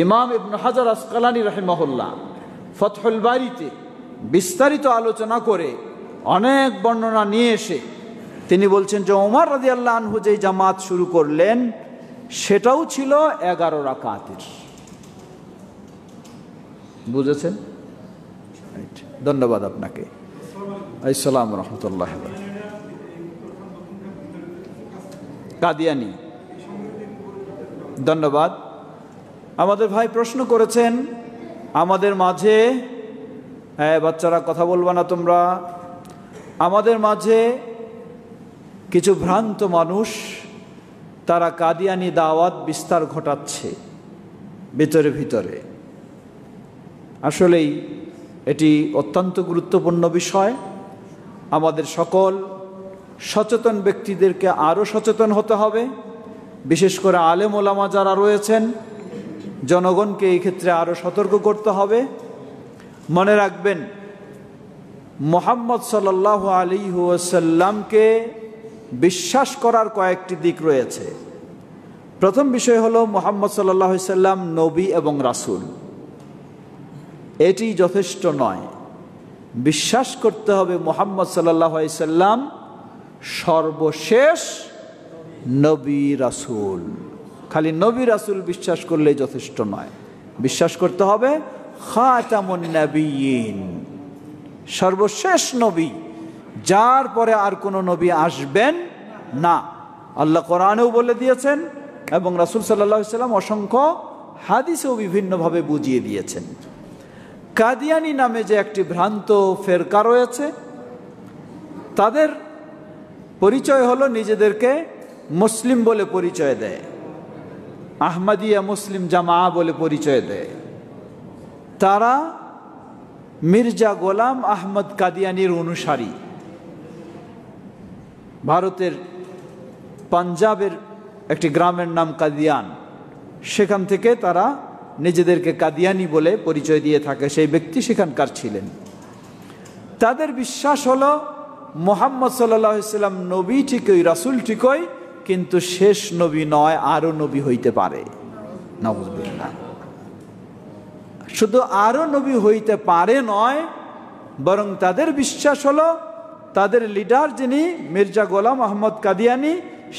ইমাম ইবনে হাজার আসকালানী রাহিমাহুল্লাহ ফতহুল বারীতে বিস্তারিত আলোচনা করে অনেক বর্ণনা নিয়ে এসে তিনি বলছেন যে ওমর রাদিয়াল্লাহু আনহু যেই জামাত শুরু করলেন সেটাও ছিল 11 রাকাতের। বুঝেছেন? ধন্যবাদ আপনাকে। আসসালামু রাহমাতুল্লাহি ওয়া বারাকাতুহু। কাদিয়ানী, ধন্যবাদ। আমাদের ভাই প্রশ্ন করেছেন আমাদের মাঝে, হ্যাঁ বাচ্চারা কথা বলবা না তোমরা, আমাদের মাঝে কিছু ভ্রান্ত মানুষ তারা কাদিয়ানী দাওয়াত বিস্তার ঘটাচ্ছে ভিতরে ভিতরে। আসলেই এটি অত্যন্ত গুরুত্বপূর্ণ বিষয়। আমাদের সকল সচেতন ব্যক্তিদেরকে আরও সচেতন হতে হবে, বিশেষ করে আলেম ওলামা যারা রয়েছেন জনগণকে এই ক্ষেত্রে আরও সতর্ক করতে হবে। মনে রাখবেন, মুহাম্মদ সাল্লাল্লাহু আলাইহি ওয়াসাল্লামকে বিশ্বাস করার কয়েকটি দিক রয়েছে। প্রথম বিষয় হলো মুহাম্মদ সাল্লাল্লাহু আলাইহি ওয়াসাল্লাম নবী এবং রাসূল। এটি যথেষ্ট নয়, বিশ্বাস করতে হবে মুহাম্মদ সাল্লাল্লাহু আলাইহি ওয়াসাল্লাম সর্বশেষ নবী রাসূল। খালি নবী রাসূল বিশ্বাস করলেই যথেষ্ট নয়, বিশ্বাস করতে হবে খাতামুন নবিয়্যিন, সর্বশেষ নবী, যার পরে আর কোনো নবী আসবেন না। আল্লাহ কোরআনেও বলে দিয়েছেন এবং রাসূল সাল্লাল্লাহু আলাইহি ওয়াসাল্লাম অসংখ্য হাদিসেও বিভিন্নভাবে বুঝিয়ে দিয়েছেন। কাদিয়ানী নামে যে একটি ভ্রান্ত ফেরকা রয়েছে, তাদের পরিচয় হলো নিজেদেরকে মুসলিম বলে পরিচয় দেয়, আহমদিয়া মুসলিম জামা বলে পরিচয় দেয়। তারা মির্জা গোলাম আহমদ কাদিয়ানীর অনুসারী। ভারতের পাঞ্জাবের একটি গ্রামের নাম কাদিয়ান, সেখান থেকে তারা নিজেদেরকে কাদিয়ানী বলে পরিচয় দিয়ে থাকে। সেই ব্যক্তি সেখানকার ছিলেন। তাদের বিশ্বাস হলো মুহাম্মদ সাল্লাল্লাহু আলাইহি ওয়াসাল্লাম নবী ঠিকই, রাসূল ঠিকই, কিন্তু শেষ নবী নয়, আরও নবী হইতে পারে। নাউযুবিল্লাহ। শুধু আরও নবী হইতে পারে নয়, বরং তাদের বিশ্বাস হলো তাদের লিডার যিনি মির্জা গোলাম আহমদ কাদিয়ানী,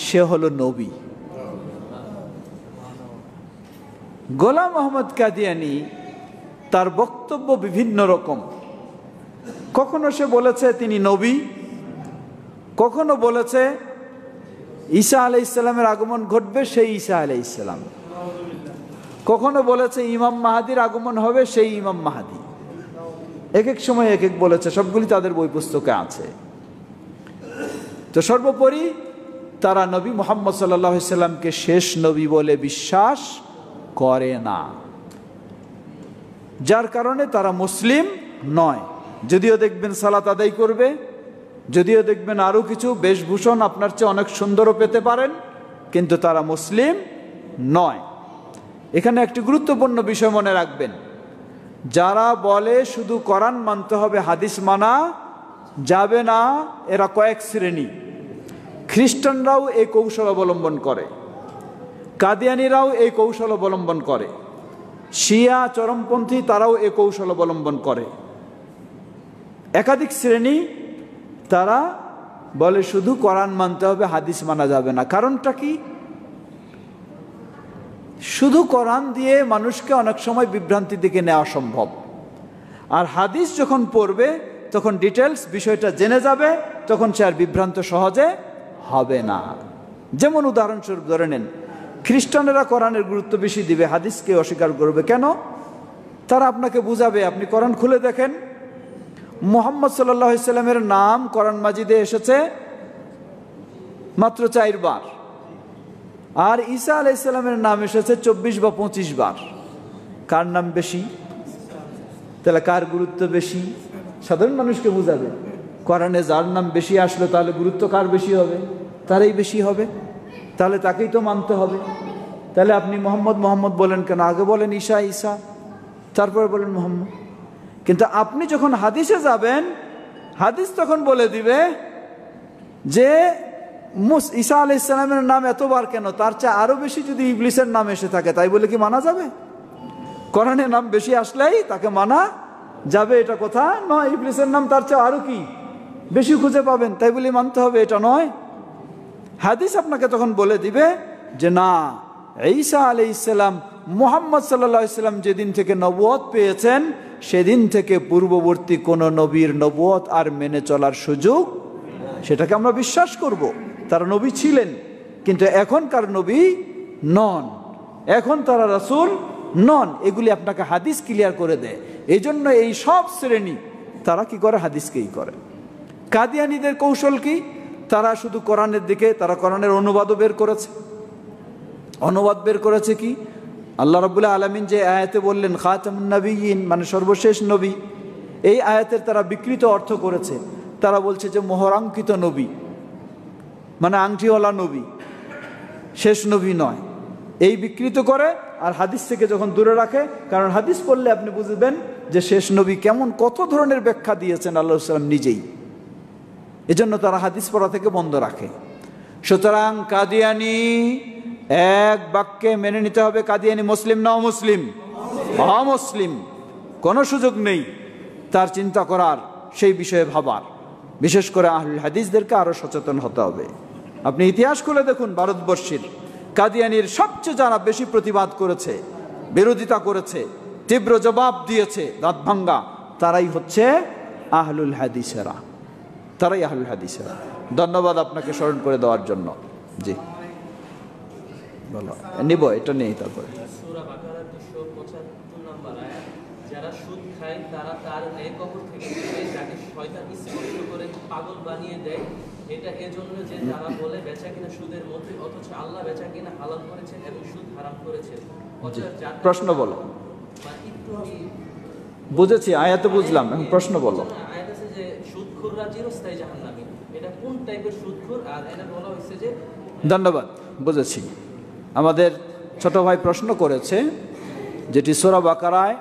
সে হলো নবী। গোলাম আহমদ কাদিয়ানী তার বক্তব্য বিভিন্ন রকম। কখনো সে বলেছে তিনি নবী, কখনো বলেছে ঈসা আলাইহিস সালামের আগমন ঘটবে, সেই ঈসা আলাইহিস সালাম। কখনো বলেছে ইমাম মাহাদির আগমন হবে, সেই ইমাম মাহাদি। এক এক সময় এক এক বলেছে, সবগুলি তাদের বই পুস্তকে আছে। তো সর্বোপরি তারা নবী মুহাম্মদ সাল্লাল্লাহু আলাইহি সাল্লামকে শেষ নবী বলে বিশ্বাস করে না, যার কারণে তারা মুসলিম নয়। যদিও দেখবেন সালাত আদায় করবে, যদিও দেখবেন আরও কিছু বেশভূষণ আপনার চেয়ে অনেক সুন্দরও পেতে পারেন, কিন্তু তারা মুসলিম নয়। এখানে একটি গুরুত্বপূর্ণ বিষয় মনে রাখবেন, যারা বলে শুধু কোরআন মানতে হবে, হাদিস মানা যাবে না, এরা কয়েক শ্রেণী। খ্রিস্টানরাও এই কৌশল অবলম্বন করে, কাদিয়ানিরাও এই কৌশল অবলম্বন করে, শিয়া চরমপন্থী তারাও এই কৌশল অবলম্বন করে। একাধিক শ্রেণী তারা বলে শুধু কোরআন মানতে হবে, হাদিস মানা যাবে না। কারণটা কি? শুধু কোরআন দিয়ে মানুষকে অনেক সময় বিভ্রান্তির দিকে নেওয়া সম্ভব, আর হাদিস যখন পড়বে তখন ডিটেলস বিষয়টা জেনে যাবে, তখন সে আর বিভ্রান্ত সহজে হবে না। যেমন উদাহরণস্বরূপ ধরে নেন, খ্রিস্টানেরা কোরআনের গুরুত্ব বেশি দিবে, হাদিসকে অস্বীকার করবে। কেন? তারা আপনাকে বুঝাবে, আপনি কোরআন খুলে দেখেন, মুহাম্মদ সাল্লাল্লাহু আলাইহি সাল্লামের নাম কোরআন মাজিদে এসেছে মাত্র 4 বার, আর ঈসা আলাইহিস সালামের নাম এসেছে 24 বা 25 বার। কার নাম বেশি? তাহলে কার গুরুত্ব বেশি? সাধারণ মানুষকে বুঝাবে, কোরআনে যার নাম বেশি আসলো তাহলে গুরুত্ব কার বেশি হবে? তারই বেশি হবে, তাহলে তাকেই তো মানতে হবে। তাহলে আপনি মোহাম্মদ মোহাম্মদ বলেন কেন? আগে বলেন ঈসা ঈসা, তারপরে বলেন মোহাম্মদ। কিন্তু আপনি যখন হাদিসে যাবেন, হাদিস তখন বলে দিবে যে ঈসা আলাইহিস সালামের নাম এতবার কেন? তার চেয়ে আরো বেশি যদি ইবলিসের নাম এসে থাকে, তাই বলে কি মানা যাবে? কোরআনের নাম বেশি আসলেই তাকে মানা যাবে, এটা কথা নয়। ইবলিসের নাম তার চেয়ে আরো কি বেশি খুঁজে পাবেন, তাই বলে মানতে হবে, এটা নয়। হাদিস আপনাকে তখন বলে দিবে যে না, ঈসা আলাইহিস সালাম মুহাম্মদ সাল্লাল্লাহু আলাইহি সাল্লাম যেদিন থেকে নবুয়ত পেয়েছেন, সেদিন থেকে পূর্ববর্তী কোন নবীর নবুয়ত আর মেনে চলার সুযোগ, সেটাকে আমরা বিশ্বাস করব। তারা নবী ছিলেন, কিন্তু এখনকার নবী নন, এখন তারা রাসূল নন। এগুলি আপনাকে হাদিস ক্লিয়ার করে দেয়। এই জন্য এই সব শ্রেণী তারা কি করে? হাদিসকেই করে। কাদিয়ানীদের কৌশল কি? তারা শুধু কোরআনের দিকে, তারা কোরআনের অনুবাদও বের করেছে। অনুবাদ বের করেছে কি? আল্লাহ রাব্বুল আলামিন যে আয়াতে বললেন খাতামুন নবিয়্যিন, মানে সর্বশেষ নবী, এই আয়াতের তারা বিকৃত অর্থ করেছে। তারা বলছে যে মোহরাঙ্কিত নবী, মানে আংটিওয়ালা নবী, শেষ নবী নয়, এই বিকৃত করে। আর হাদিস থেকে যখন দূরে রাখে, কারণ হাদিস পড়লে আপনি বুঝবেন যে শেষ নবী কেমন, কত ধরনের ব্যাখ্যা দিয়েছেন আল্লাহ সাল্লাম নিজেই। এজন্য তারা হাদিস পড়া থেকে বন্ধ রাখে। সুতরাং কাদিয়ানি এক বাক্যে মেনে নিতে হবে, কাদিয়ানি মুসলিম না অমুসলিম? অমুসলিম। কোনো সুযোগ নেই তার চিন্তা করার, সেই বিষয়ে ভাবার। বিশেষ করে আহলুল হাদিসদেরকে আরো সচেতন হতে হবে। আপনি ইতিহাস খুলে দেখুন, ভারতবর্ষের কাদিয়ানির সবচেয়ে যারা বেশি প্রতিবাদ করেছে, বিরোধিতা করেছে, তীব্র জবাব দিয়েছে দাঁত ভাঙ্গা, তারাই হচ্ছে আহলুল হাদিসেরা, তারাই আহলুল হাদিসেরা। ধন্যবাদ আপনাকে স্মরণ করে দেওয়ার জন্য। জি বলো, নিব এটা নেই। তারপরে সূরা বাকারা 275 নম্বর আয়াত, যারা সুদ খায় তারা তার ন্যায় কবর থেকে উঠে যাকে শয়তান স্পর্শ করে পাগল বানিয়ে দেয়। এটা এজন্য যে তারা বলে বেচা কিনা সুদের মধ্যে, অথচ আল্লাহ বেচা কিনা হালাল করেছেন এবং সুদ হারাম করেছেন। প্রশ্ন বলো। একটু বুঝেছি, আয়াতে বুঝলাম, এখন প্রশ্ন বলো। আয়াত আছে যে সুদখোররা চিরস্থায়ী জাহান্নামী, এটা কোন টাইপের সুদখোর? আর এটা বলা হয়েছে যে, ধন্যবাদ, বুঝেছি। আমাদের ছোট ভাই প্রশ্ন করেছে, যেটি সূরা বাকারায়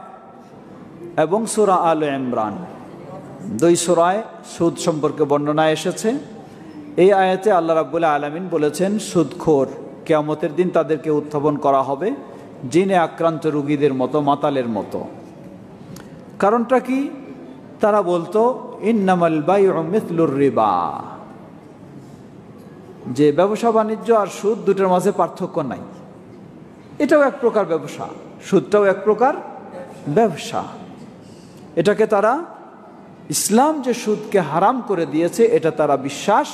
এবং সূরা আলে ইমরান, দুই সূরায় সুদ সম্পর্কে বর্ণনা এসেছে। এই আয়াতে আল্লাহ রাব্বুল আলামিন বলেছেন সুদখোর কিয়ামতের দিন তাদেরকে উত্থাপন করা হবে জিনে আক্রান্ত রোগীদের মতো, মাতালের মতো। কারণটা কি? তারা বলতো ইন্নামাল বাইউ মিথলুর রিবা, যে ব্যবসা বাণিজ্য আর সুদ দুটোর মাঝে পার্থক্য নাই। এটাও এক প্রকার ব্যবসা, সুদটাও এক প্রকার ব্যবসা। এটাকে তারা, ইসলাম যে সুদকে হারাম করে দিয়েছে, এটা তারা বিশ্বাস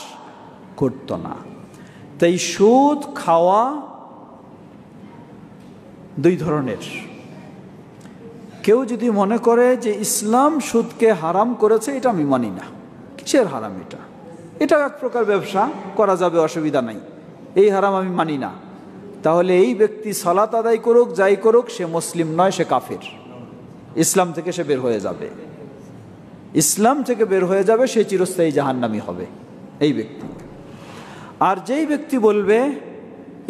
করত না। তাই সুদ খাওয়া দুই ধরনের। কেউ যদি মনে করে যে ইসলাম সুদকে হারাম করেছে, এটা আমি মানি না, কিসের হারাম এটা, এটাও এক প্রকার ব্যবসা, করা যাবে, অসুবিধা নাই, এই হারাম আমি মানি না, তাহলে এই ব্যক্তি সালাত আদায় করুক, যাই করুক, সে মুসলিম নয়, সে কাফের, ইসলাম থেকে সে বের হয়ে যাবে। ইসলাম থেকে বের হয়ে যাবে, সে চিরস্থায়ী জাহান্নামী হবে এই ব্যক্তি। আর যেই ব্যক্তি বলবে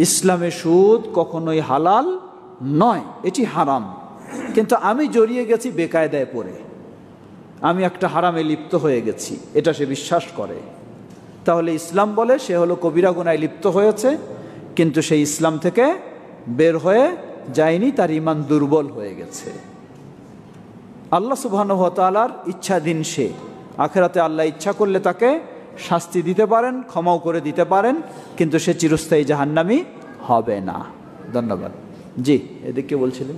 ইসলামে সুদ কখনোই হালাল নয়, এটি হারাম, কিন্তু আমি জড়িয়ে গেছি বেকায়দায় পড়ে, আমি একটা হারামে লিপ্ত হয়ে গেছি, এটা সে বিশ্বাস করে, তাহলে ইসলাম বলে সে হলো কবিরা গুনায় লিপ্ত হয়েছে, কিন্তু সেই ইসলাম থেকে বের হয়ে যায়নি, তার ঈমান দুর্বল হয়ে গেছে। আল্লাহ সুবহানাহু ওয়া তাআলার ইচ্ছাধীন সে, আখিরাতে আল্লাহ ইচ্ছা করলে তাকে শাস্তি দিতে পারেন, ক্ষমাও করে দিতে পারেন, কিন্তু সে চিরস্থায়ী জাহান্নামী হবে না। ধন্যবাদ। জি, এদিকে বলছিলেন।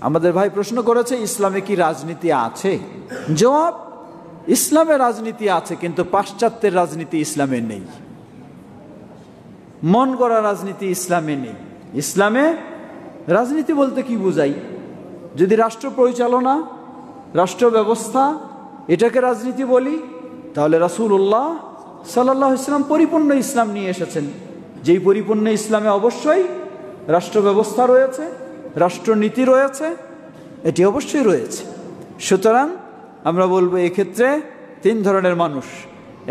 আমাদের ভাই প্রশ্ন করেছে ইসলামে কি রাজনীতি আছে? জবাব, ইসলামে রাজনীতি আছে, কিন্তু পাশ্চাত্যের রাজনীতি ইসলামে নেই, মন গড়া রাজনীতি ইসলামে নেই। ইসলামে রাজনীতি বলতে কি বুঝাই? যদি রাষ্ট্র পরিচালনা, রাষ্ট্র ব্যবস্থা এটাকে রাজনীতি বলি, তাহলে রাসূলুল্লাহ সাল্লাল্লাহু আলাইহি ওয়াসাল্লাম পরিপূর্ণ ইসলাম নিয়ে এসেছেন, যেই পরিপূর্ণ ইসলামে অবশ্যই রাষ্ট্র ব্যবস্থা রয়েছে, রাষ্ট্রনীতি রয়েছে, এটি অবশ্যই রয়েছে। সুতরাং আমরা বলবো এক্ষেত্রে তিন ধরনের মানুষ।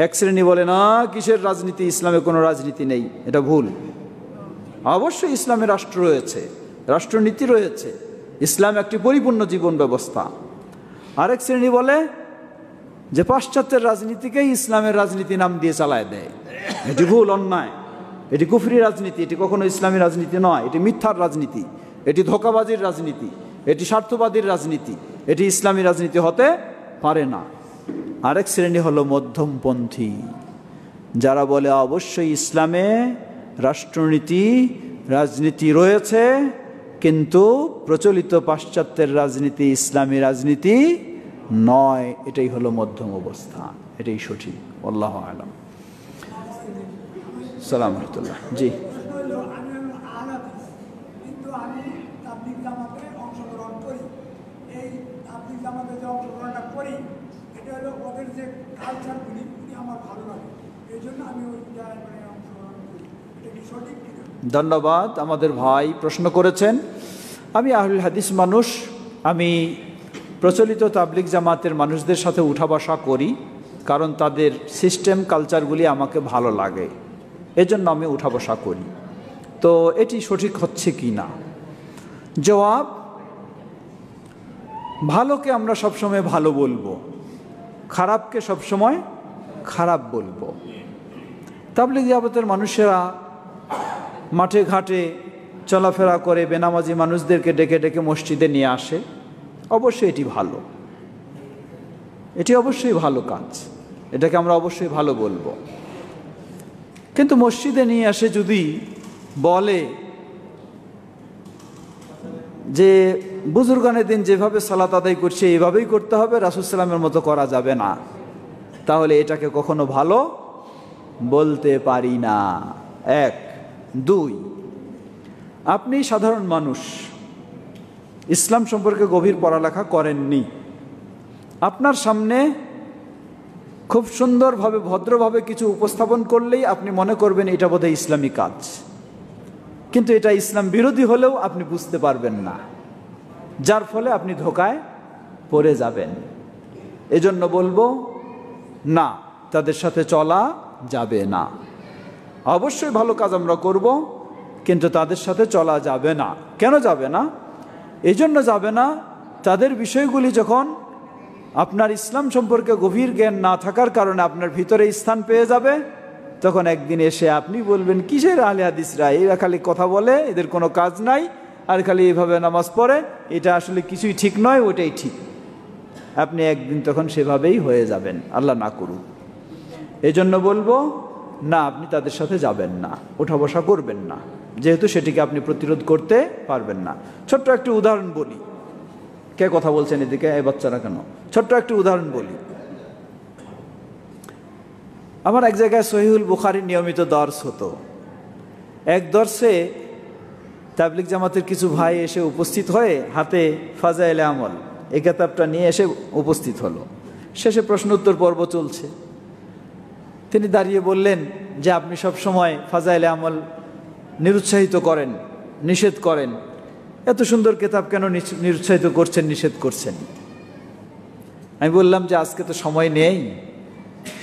এক শ্রেণী বলে না কিসের রাজনীতি, ইসলামে কোনো রাজনীতি নেই, এটা ভুল। অবশ্যই ইসলামে রাষ্ট্র রয়েছে, রাষ্ট্রনীতি রয়েছে, ইসলাম একটি পরিপূর্ণ জীবন ব্যবস্থা। আরেক শ্রেণী বলে যে পাশ্চাত্যের রাজনীতিকেই ইসলামের রাজনীতি নাম দিয়ে চালায় দেয়, এটি ভুল, অন্যায়, এটি কুফরি রাজনীতি, এটি কখনো ইসলামী রাজনীতি নয়, এটি মিথ্যার রাজনীতি, এটি ধোঁকাবাজির রাজনীতি, এটি স্বার্থবাদীর রাজনীতি, এটি ইসলামী রাজনীতি হতে পারে না। আরেক শ্রেণী হলো মধ্যমপন্থী, যারা বলে অবশ্যই ইসলামে রাষ্ট্রনীতি রাজনীতি রয়েছে, কিন্তু প্রচলিত পাশ্চাত্যের রাজনীতি ইসলামী রাজনীতি নয়, এটাই হলো মধ্যম অবস্থা, এটাই সঠিক। আল্লাহু আ'লাম। সালাম রাহমাতুল্লাহ। জি, ধন্যবাদ। আমাদের ভাই প্রশ্ন করেছেন, আমি আহলুল হাদিস মানুষ, আমি প্রচলিত তাবলিগ জামাতের মানুষদের সাথে উঠা বসা করি, কারণ তাদের সিস্টেম কালচারগুলি আমাকে ভালো লাগে, এজন্য আমি উঠা বসা করি। তো এটি সঠিক হচ্ছে কি না? জবাব, ভালোকে আমরা সবসময় ভালো বলবো, খারাপকে সবসময় খারাপ বলবো। তাবলিগ জামাতের মানুষেরা মাঠে ঘাটে চলাফেরা করে বেনামাজি মানুষদেরকে ডেকে ডেকে মসজিদে নিয়ে আসে, অবশ্যই এটি ভালো, এটি অবশ্যই ভালো কাজ, এটাকে আমরা অবশ্যই ভালো বলবো। কিন্তু মসজিদে নিয়ে আসে যদি বলে যে বুজুর্গানের দিন যেভাবে সালাত আদায় করছে এইভাবেই করতে হবে, রাসূল সাল্লাল্লাহু আলাইহি ওয়াসাল্লামের মতো করা যাবে না, তাহলে এটাকে কখনো ভালো বলতে পারি না। এক। দুই, আপনি সাধারণ মানুষ, ইসলাম সম্পর্কে গভীর পড়ালেখা করেননি, আপনার সামনে খুব সুন্দরভাবে ভদ্রভাবে কিছু উপস্থাপন করলেই আপনি মনে করবেন এটা বোধহয় ইসলামী কাজ, কিন্তু এটা ইসলাম বিরোধী হলেও আপনি বুঝতে পারবেন না, যার ফলে আপনি ধোঁকায় পড়ে যাবেন। এজন্য বলবো না, তাদের সাথে চলা যাবে না। অবশ্যই ভালো কাজ আমরা করব, কিন্তু তাদের সাথে চলা যাবে না। কেন যাবে না? এই জন্য যাবে না, তাদের বিষয়গুলি যখন আপনার ইসলাম সম্পর্কে গভীর জ্ঞান না থাকার কারণে আপনার ভিতরে স্থান পেয়ে যাবে, তখন একদিন এসে আপনি বলবেন কিসের আহলে হাদিসরা, এরা খালি কথা বলে, এদের কোনো কাজ নাই, আর খালি এইভাবে নামাজ পড়ে, এটা আসলে কিছুই ঠিক নয়, ওটাই ঠিক। আপনি একদিন তখন সেভাবেই হয়ে যাবেন, আল্লাহ না করুক। এই জন্য বলবো না, আপনি তাদের সাথে যাবেন না, ওঠা বসা করবেন না, যেহেতু সেটিকে আপনি প্রতিরোধ করতে পারবেন না। ছোট্ট একটি উদাহরণ বলি। কে কথা বলছেন এদিকে, এই বাচ্চারা কেন? ছোট্ট একটি উদাহরণ বলি। আমার এক জায়গায় সহিহুল বুখারীর নিয়মিত দর্স হতো। এক দর্শে তাবলিগ জামাতের কিছু ভাই এসে উপস্থিত হয়ে হাতে ফাজাইলে আমল এই কিতাবটা নিয়ে এসে উপস্থিত হলো। শেষে প্রশ্ন উত্তর পর্ব চলছে। তিনি দাঁড়িয়ে বললেন যে আপনি সব সময় ফাজাইলে আমল নিরুৎসাহিত করেন, নিষেধ করেন, এত সুন্দর কিতাব কেন নিরুৎসাহিত করছেন, নিষেধ করছেন? আমি বললাম যে আজকে তো সময় নেই,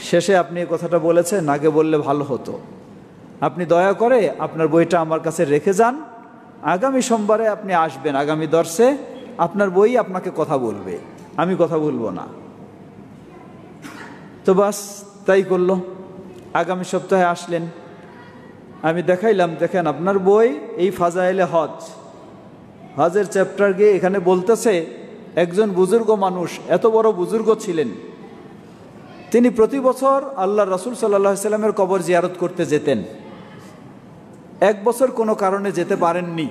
শেষে আপনি এই কথাটা বলেছেন, আগে বললে ভালো হতো। আপনি দয়া করে আপনার বইটা আমার কাছে রেখে যান, আগামী সোমবারে আপনি আসবেন, আগামী দর্শে আপনার বই আপনাকে কথা বলবে, আমি কথা বলবো না। তো বাস তাই করলো। আগামী সপ্তাহে আসলেন, আমি দেখাইলাম, দেখেন আপনার বই এই ফাজাইলে হজ, হজের চ্যাপ্টার গিয়ে এখানে বলতেছে একজন বুজুর্গ মানুষ, এত বড় বুজুর্গ ছিলেন, তিনি প্রতি বছর আল্লাহ রাসূল সাল্লাল্লাহু আলাইহি সাল্লামের কবর জিয়ারত করতে যেতেন। এক বছর কোনো কারণে যেতে পারেননি।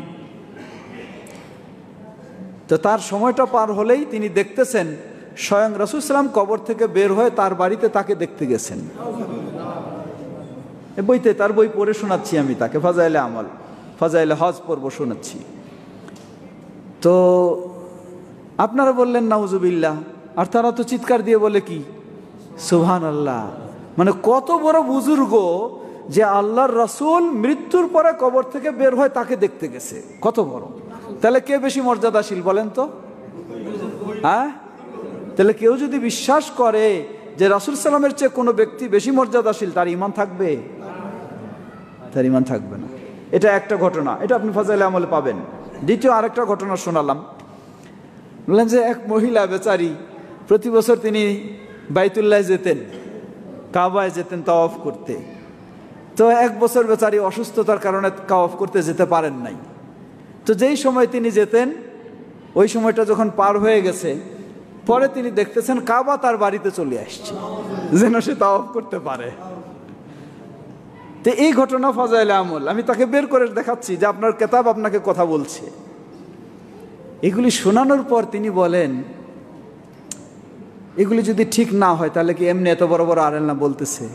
তো তার সময়টা পার হলেই তিনি দেখতেছেন স্বয়ং রাসূল সাল্লাম কবর থেকে বের হয়ে তার বাড়িতে তাকে দেখতে গেছেন। বইতে তার বই পড়ে শোনাচ্ছি আমি তাকে, ফাজাইলে আমল, ফাজাইলে হজ পড়ব শোনাচ্ছি। তো আপনারা বললেন নাউজুবিল্লাহ, আর তারা তো চিৎকার দিয়ে বলে কি সুবহানাল্লাহ। মানে কত বড় বুজুর্গ যে আল্লাহর রাসূল মৃত্যুর পরে কবর থেকে বের হয়ে তাকে দেখতে গেছে, কত বড়। তাহলে কে বেশি মর্যাদাশীল বলেন তো? হ্যাঁ, তাহলে কেউ যদি বিশ্বাস করে যে রাসূল সাল্লামের চেয়ে কোনো ব্যক্তি বেশি মর্যাদাশীল, তার ঈমান থাকবে? তার ঈমান থাকবে না। এটা একটা ঘটনা, এটা আপনি ফাজাইলে আমলে পাবেন। দ্বিতীয় আরেকটা ঘটনা শোনালাম। বললেন যে এক মহিলা বেচারি, প্রতি বছর তিনি বাইতুল্লাহ যেতেন, কাবায় যেতেন তাওয়াফ করতে। তো এক বছর বেচারি অসুস্থতার কারণে তাওয়াফ করতে যেতে পারেন নাই। তো যেই সময় তিনি যেতেন, ওই সময়টা যখন পার হয়ে গেছে, পরে তিনি দেখতেছেন কাবা তার বাড়িতে চলে আসছে, যেন সে তাওয়াফ করতে পারে। তো এই ঘটনা ফাজাইলে আমল, আমি তাকে বের করে দেখাচ্ছি যে আপনার কিতাব আপনাকে কথা বলছে। এগুলি শোনানোর পর তিনি বলেন, এগুলি যদি ঠিক না হয় তাহলে কি এমনি এত বড় বড় আলেম বলতেছে?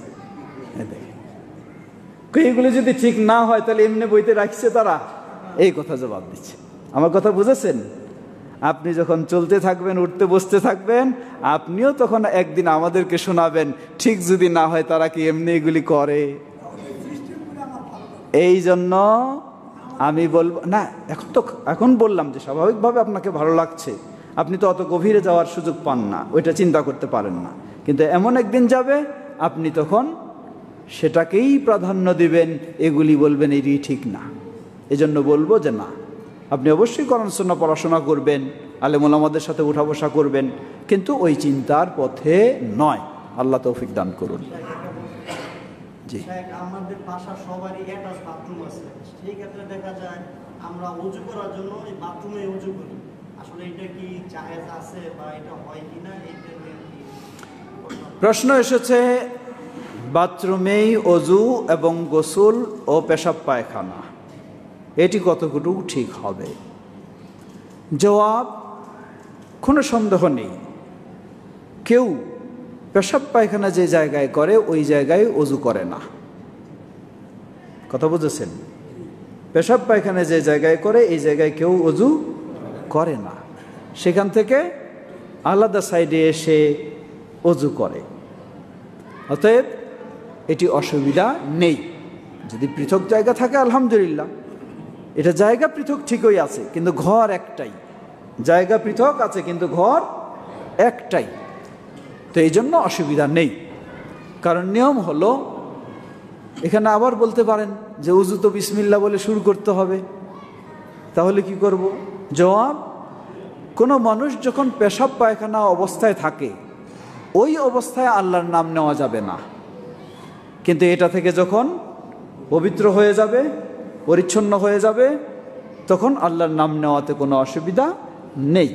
এগুলি যদি ঠিক না হয় তাহলে এমনি বইতে রাখছে তারা? এই কথা জবাব দিচ্ছে। আমার কথা বুঝেছেন? আপনি যখন চলতে থাকবেন, উঠতে বসতে থাকবেন, আপনিও তখন একদিন আমাদেরকে শোনাবেন ঠিক যদি না হয় তারা কি এমনি এগুলি করে। এই জন্য আমি বলবো না, এখন বললাম যে স্বাভাবিকভাবে আপনাকে ভালো লাগছে, আপনি তো অত গভীরে যাওয়ার সুযোগ পান না, ওইটা চিন্তা করতে পারেন না। কিন্তু এমন একদিন যাবে আপনি তখন সেটাকেই প্রাধান্য দিবেন, এগুলি বলবেন এটি ঠিক না। এজন্য বলবো যে না, আপনি অবশ্যই কোরআন সুন্নাহ পড়াশোনা করবেন, আলেম ওলামাদের সাথে উঠা বসা করবেন, কিন্তু ওই চিন্তার পথে নয়। আল্লাহ তৌফিক দান করুন। জি, আমাদের বাসা সবারই অ্যাটাচ বাথরুম আছে, সেই ক্ষেত্রে দেখা যায় আমরা ওযু করার জন্য এই বাথরুমে ওযু করি। আসলে এটা কি জায়েজ আছে বা এটা হয় কিনা, এইটা প্রশ্ন এসেছে বাথরুমেই ওযু এবং গোসল ও পেশাব পায়খানা, এটি কতটুকু ঠিক হবে? জবাব, কোনো সন্দেহ নেই, কেউ পেশাব পায়খানা যে জায়গায় করে ওই জায়গায় ওযু করে না। কথা বুঝেছেন? পেশাব পায়খানা যে জায়গায় করে এই জায়গায় কেউ ওযু করে না, সেখান থেকে আলাদা সাইডে এসে ওযু করে। অতএব এটি অসুবিধা নেই। যদি পৃথক জায়গা থাকে আলহামদুলিল্লাহ, এটা জায়গা পৃথক ঠিকই আছে, কিন্তু ঘর একটাই। জায়গা পৃথক আছে কিন্তু ঘর একটাই, তো এই জন্য অসুবিধা নেই। কারণ নিয়ম হলো, এখানে আবার বলতে পারেন যে উযু তো বিসমিল্লাহ বলে শুরু করতে হবে, তাহলে কি করব? জবাব, কোনো মানুষ যখন পেশাব পায়খানা অবস্থায় থাকে ওই অবস্থায় আল্লাহর নাম নেওয়া যাবে না, কিন্তু এটা থেকে যখন পবিত্র হয়ে যাবে, পরিচ্ছন্ন হয়ে যাবে, তখন আল্লাহর নাম নেওয়াতে কোনো অসুবিধা নেই।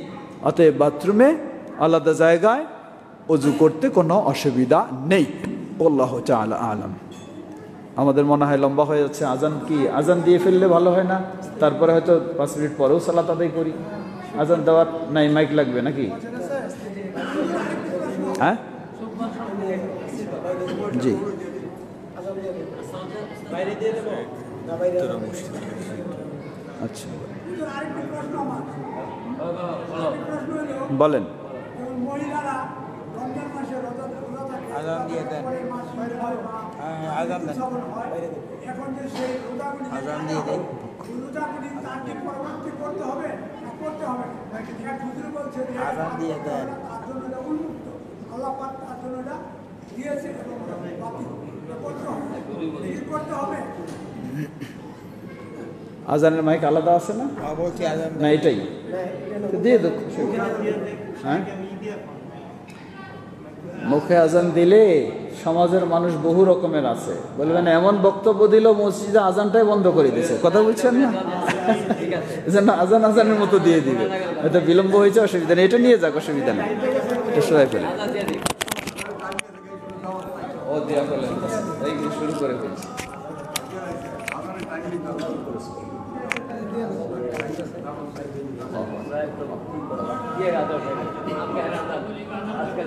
অতএব বাথরুমে আলাদা জায়গায় ওযু করতে কোনো অসুবিধা নেই। আল্লাহু তাআলা আলাম। আমাদের মনে হয় লম্বা হয়ে যাচ্ছে। আজান কি আজান দিয়ে ফেললে ভালো হয় না? তারপরে হয়তো 5 মিনিট পরেও সালাত আদায় করি। আজান দেওয়ার নাই, মাইক লাগবে নাকি? হ্যাঁ, জি, আচ্ছা বলেন। আজান দিয়ে দেন, আজান দেন, আজান দিয়ে দেন। আজান দিয়ে দেন। আল্লাহ পাক তার জন্য এটা দিয়েছে এবং বাতিল করতে হবে। আজানের মাইক আলাদা আছে না? বলছি আজান না এটাই তো দিয়ে দেখ। হ্যাঁ, মুখে আজান দিলে সমাজের মানুষ বহু রকমের আছে, বলবেন এমন বক্তব্য দিল মসজিদে আজানটাই বন্ধ করে দিয়েছে। কথা বলছেন না? যেন আজান আজানের মতো দিয়ে দিবে, হয়তো বিলম্ব হয়েছে, অসুবিধা নেই, এটা নিয়ে যাক, অসুবিধা নেই, এটা সবাই ফেলে ও দেওয়া করলেন এইগুলো শুরু করে ফেলছে। আজকে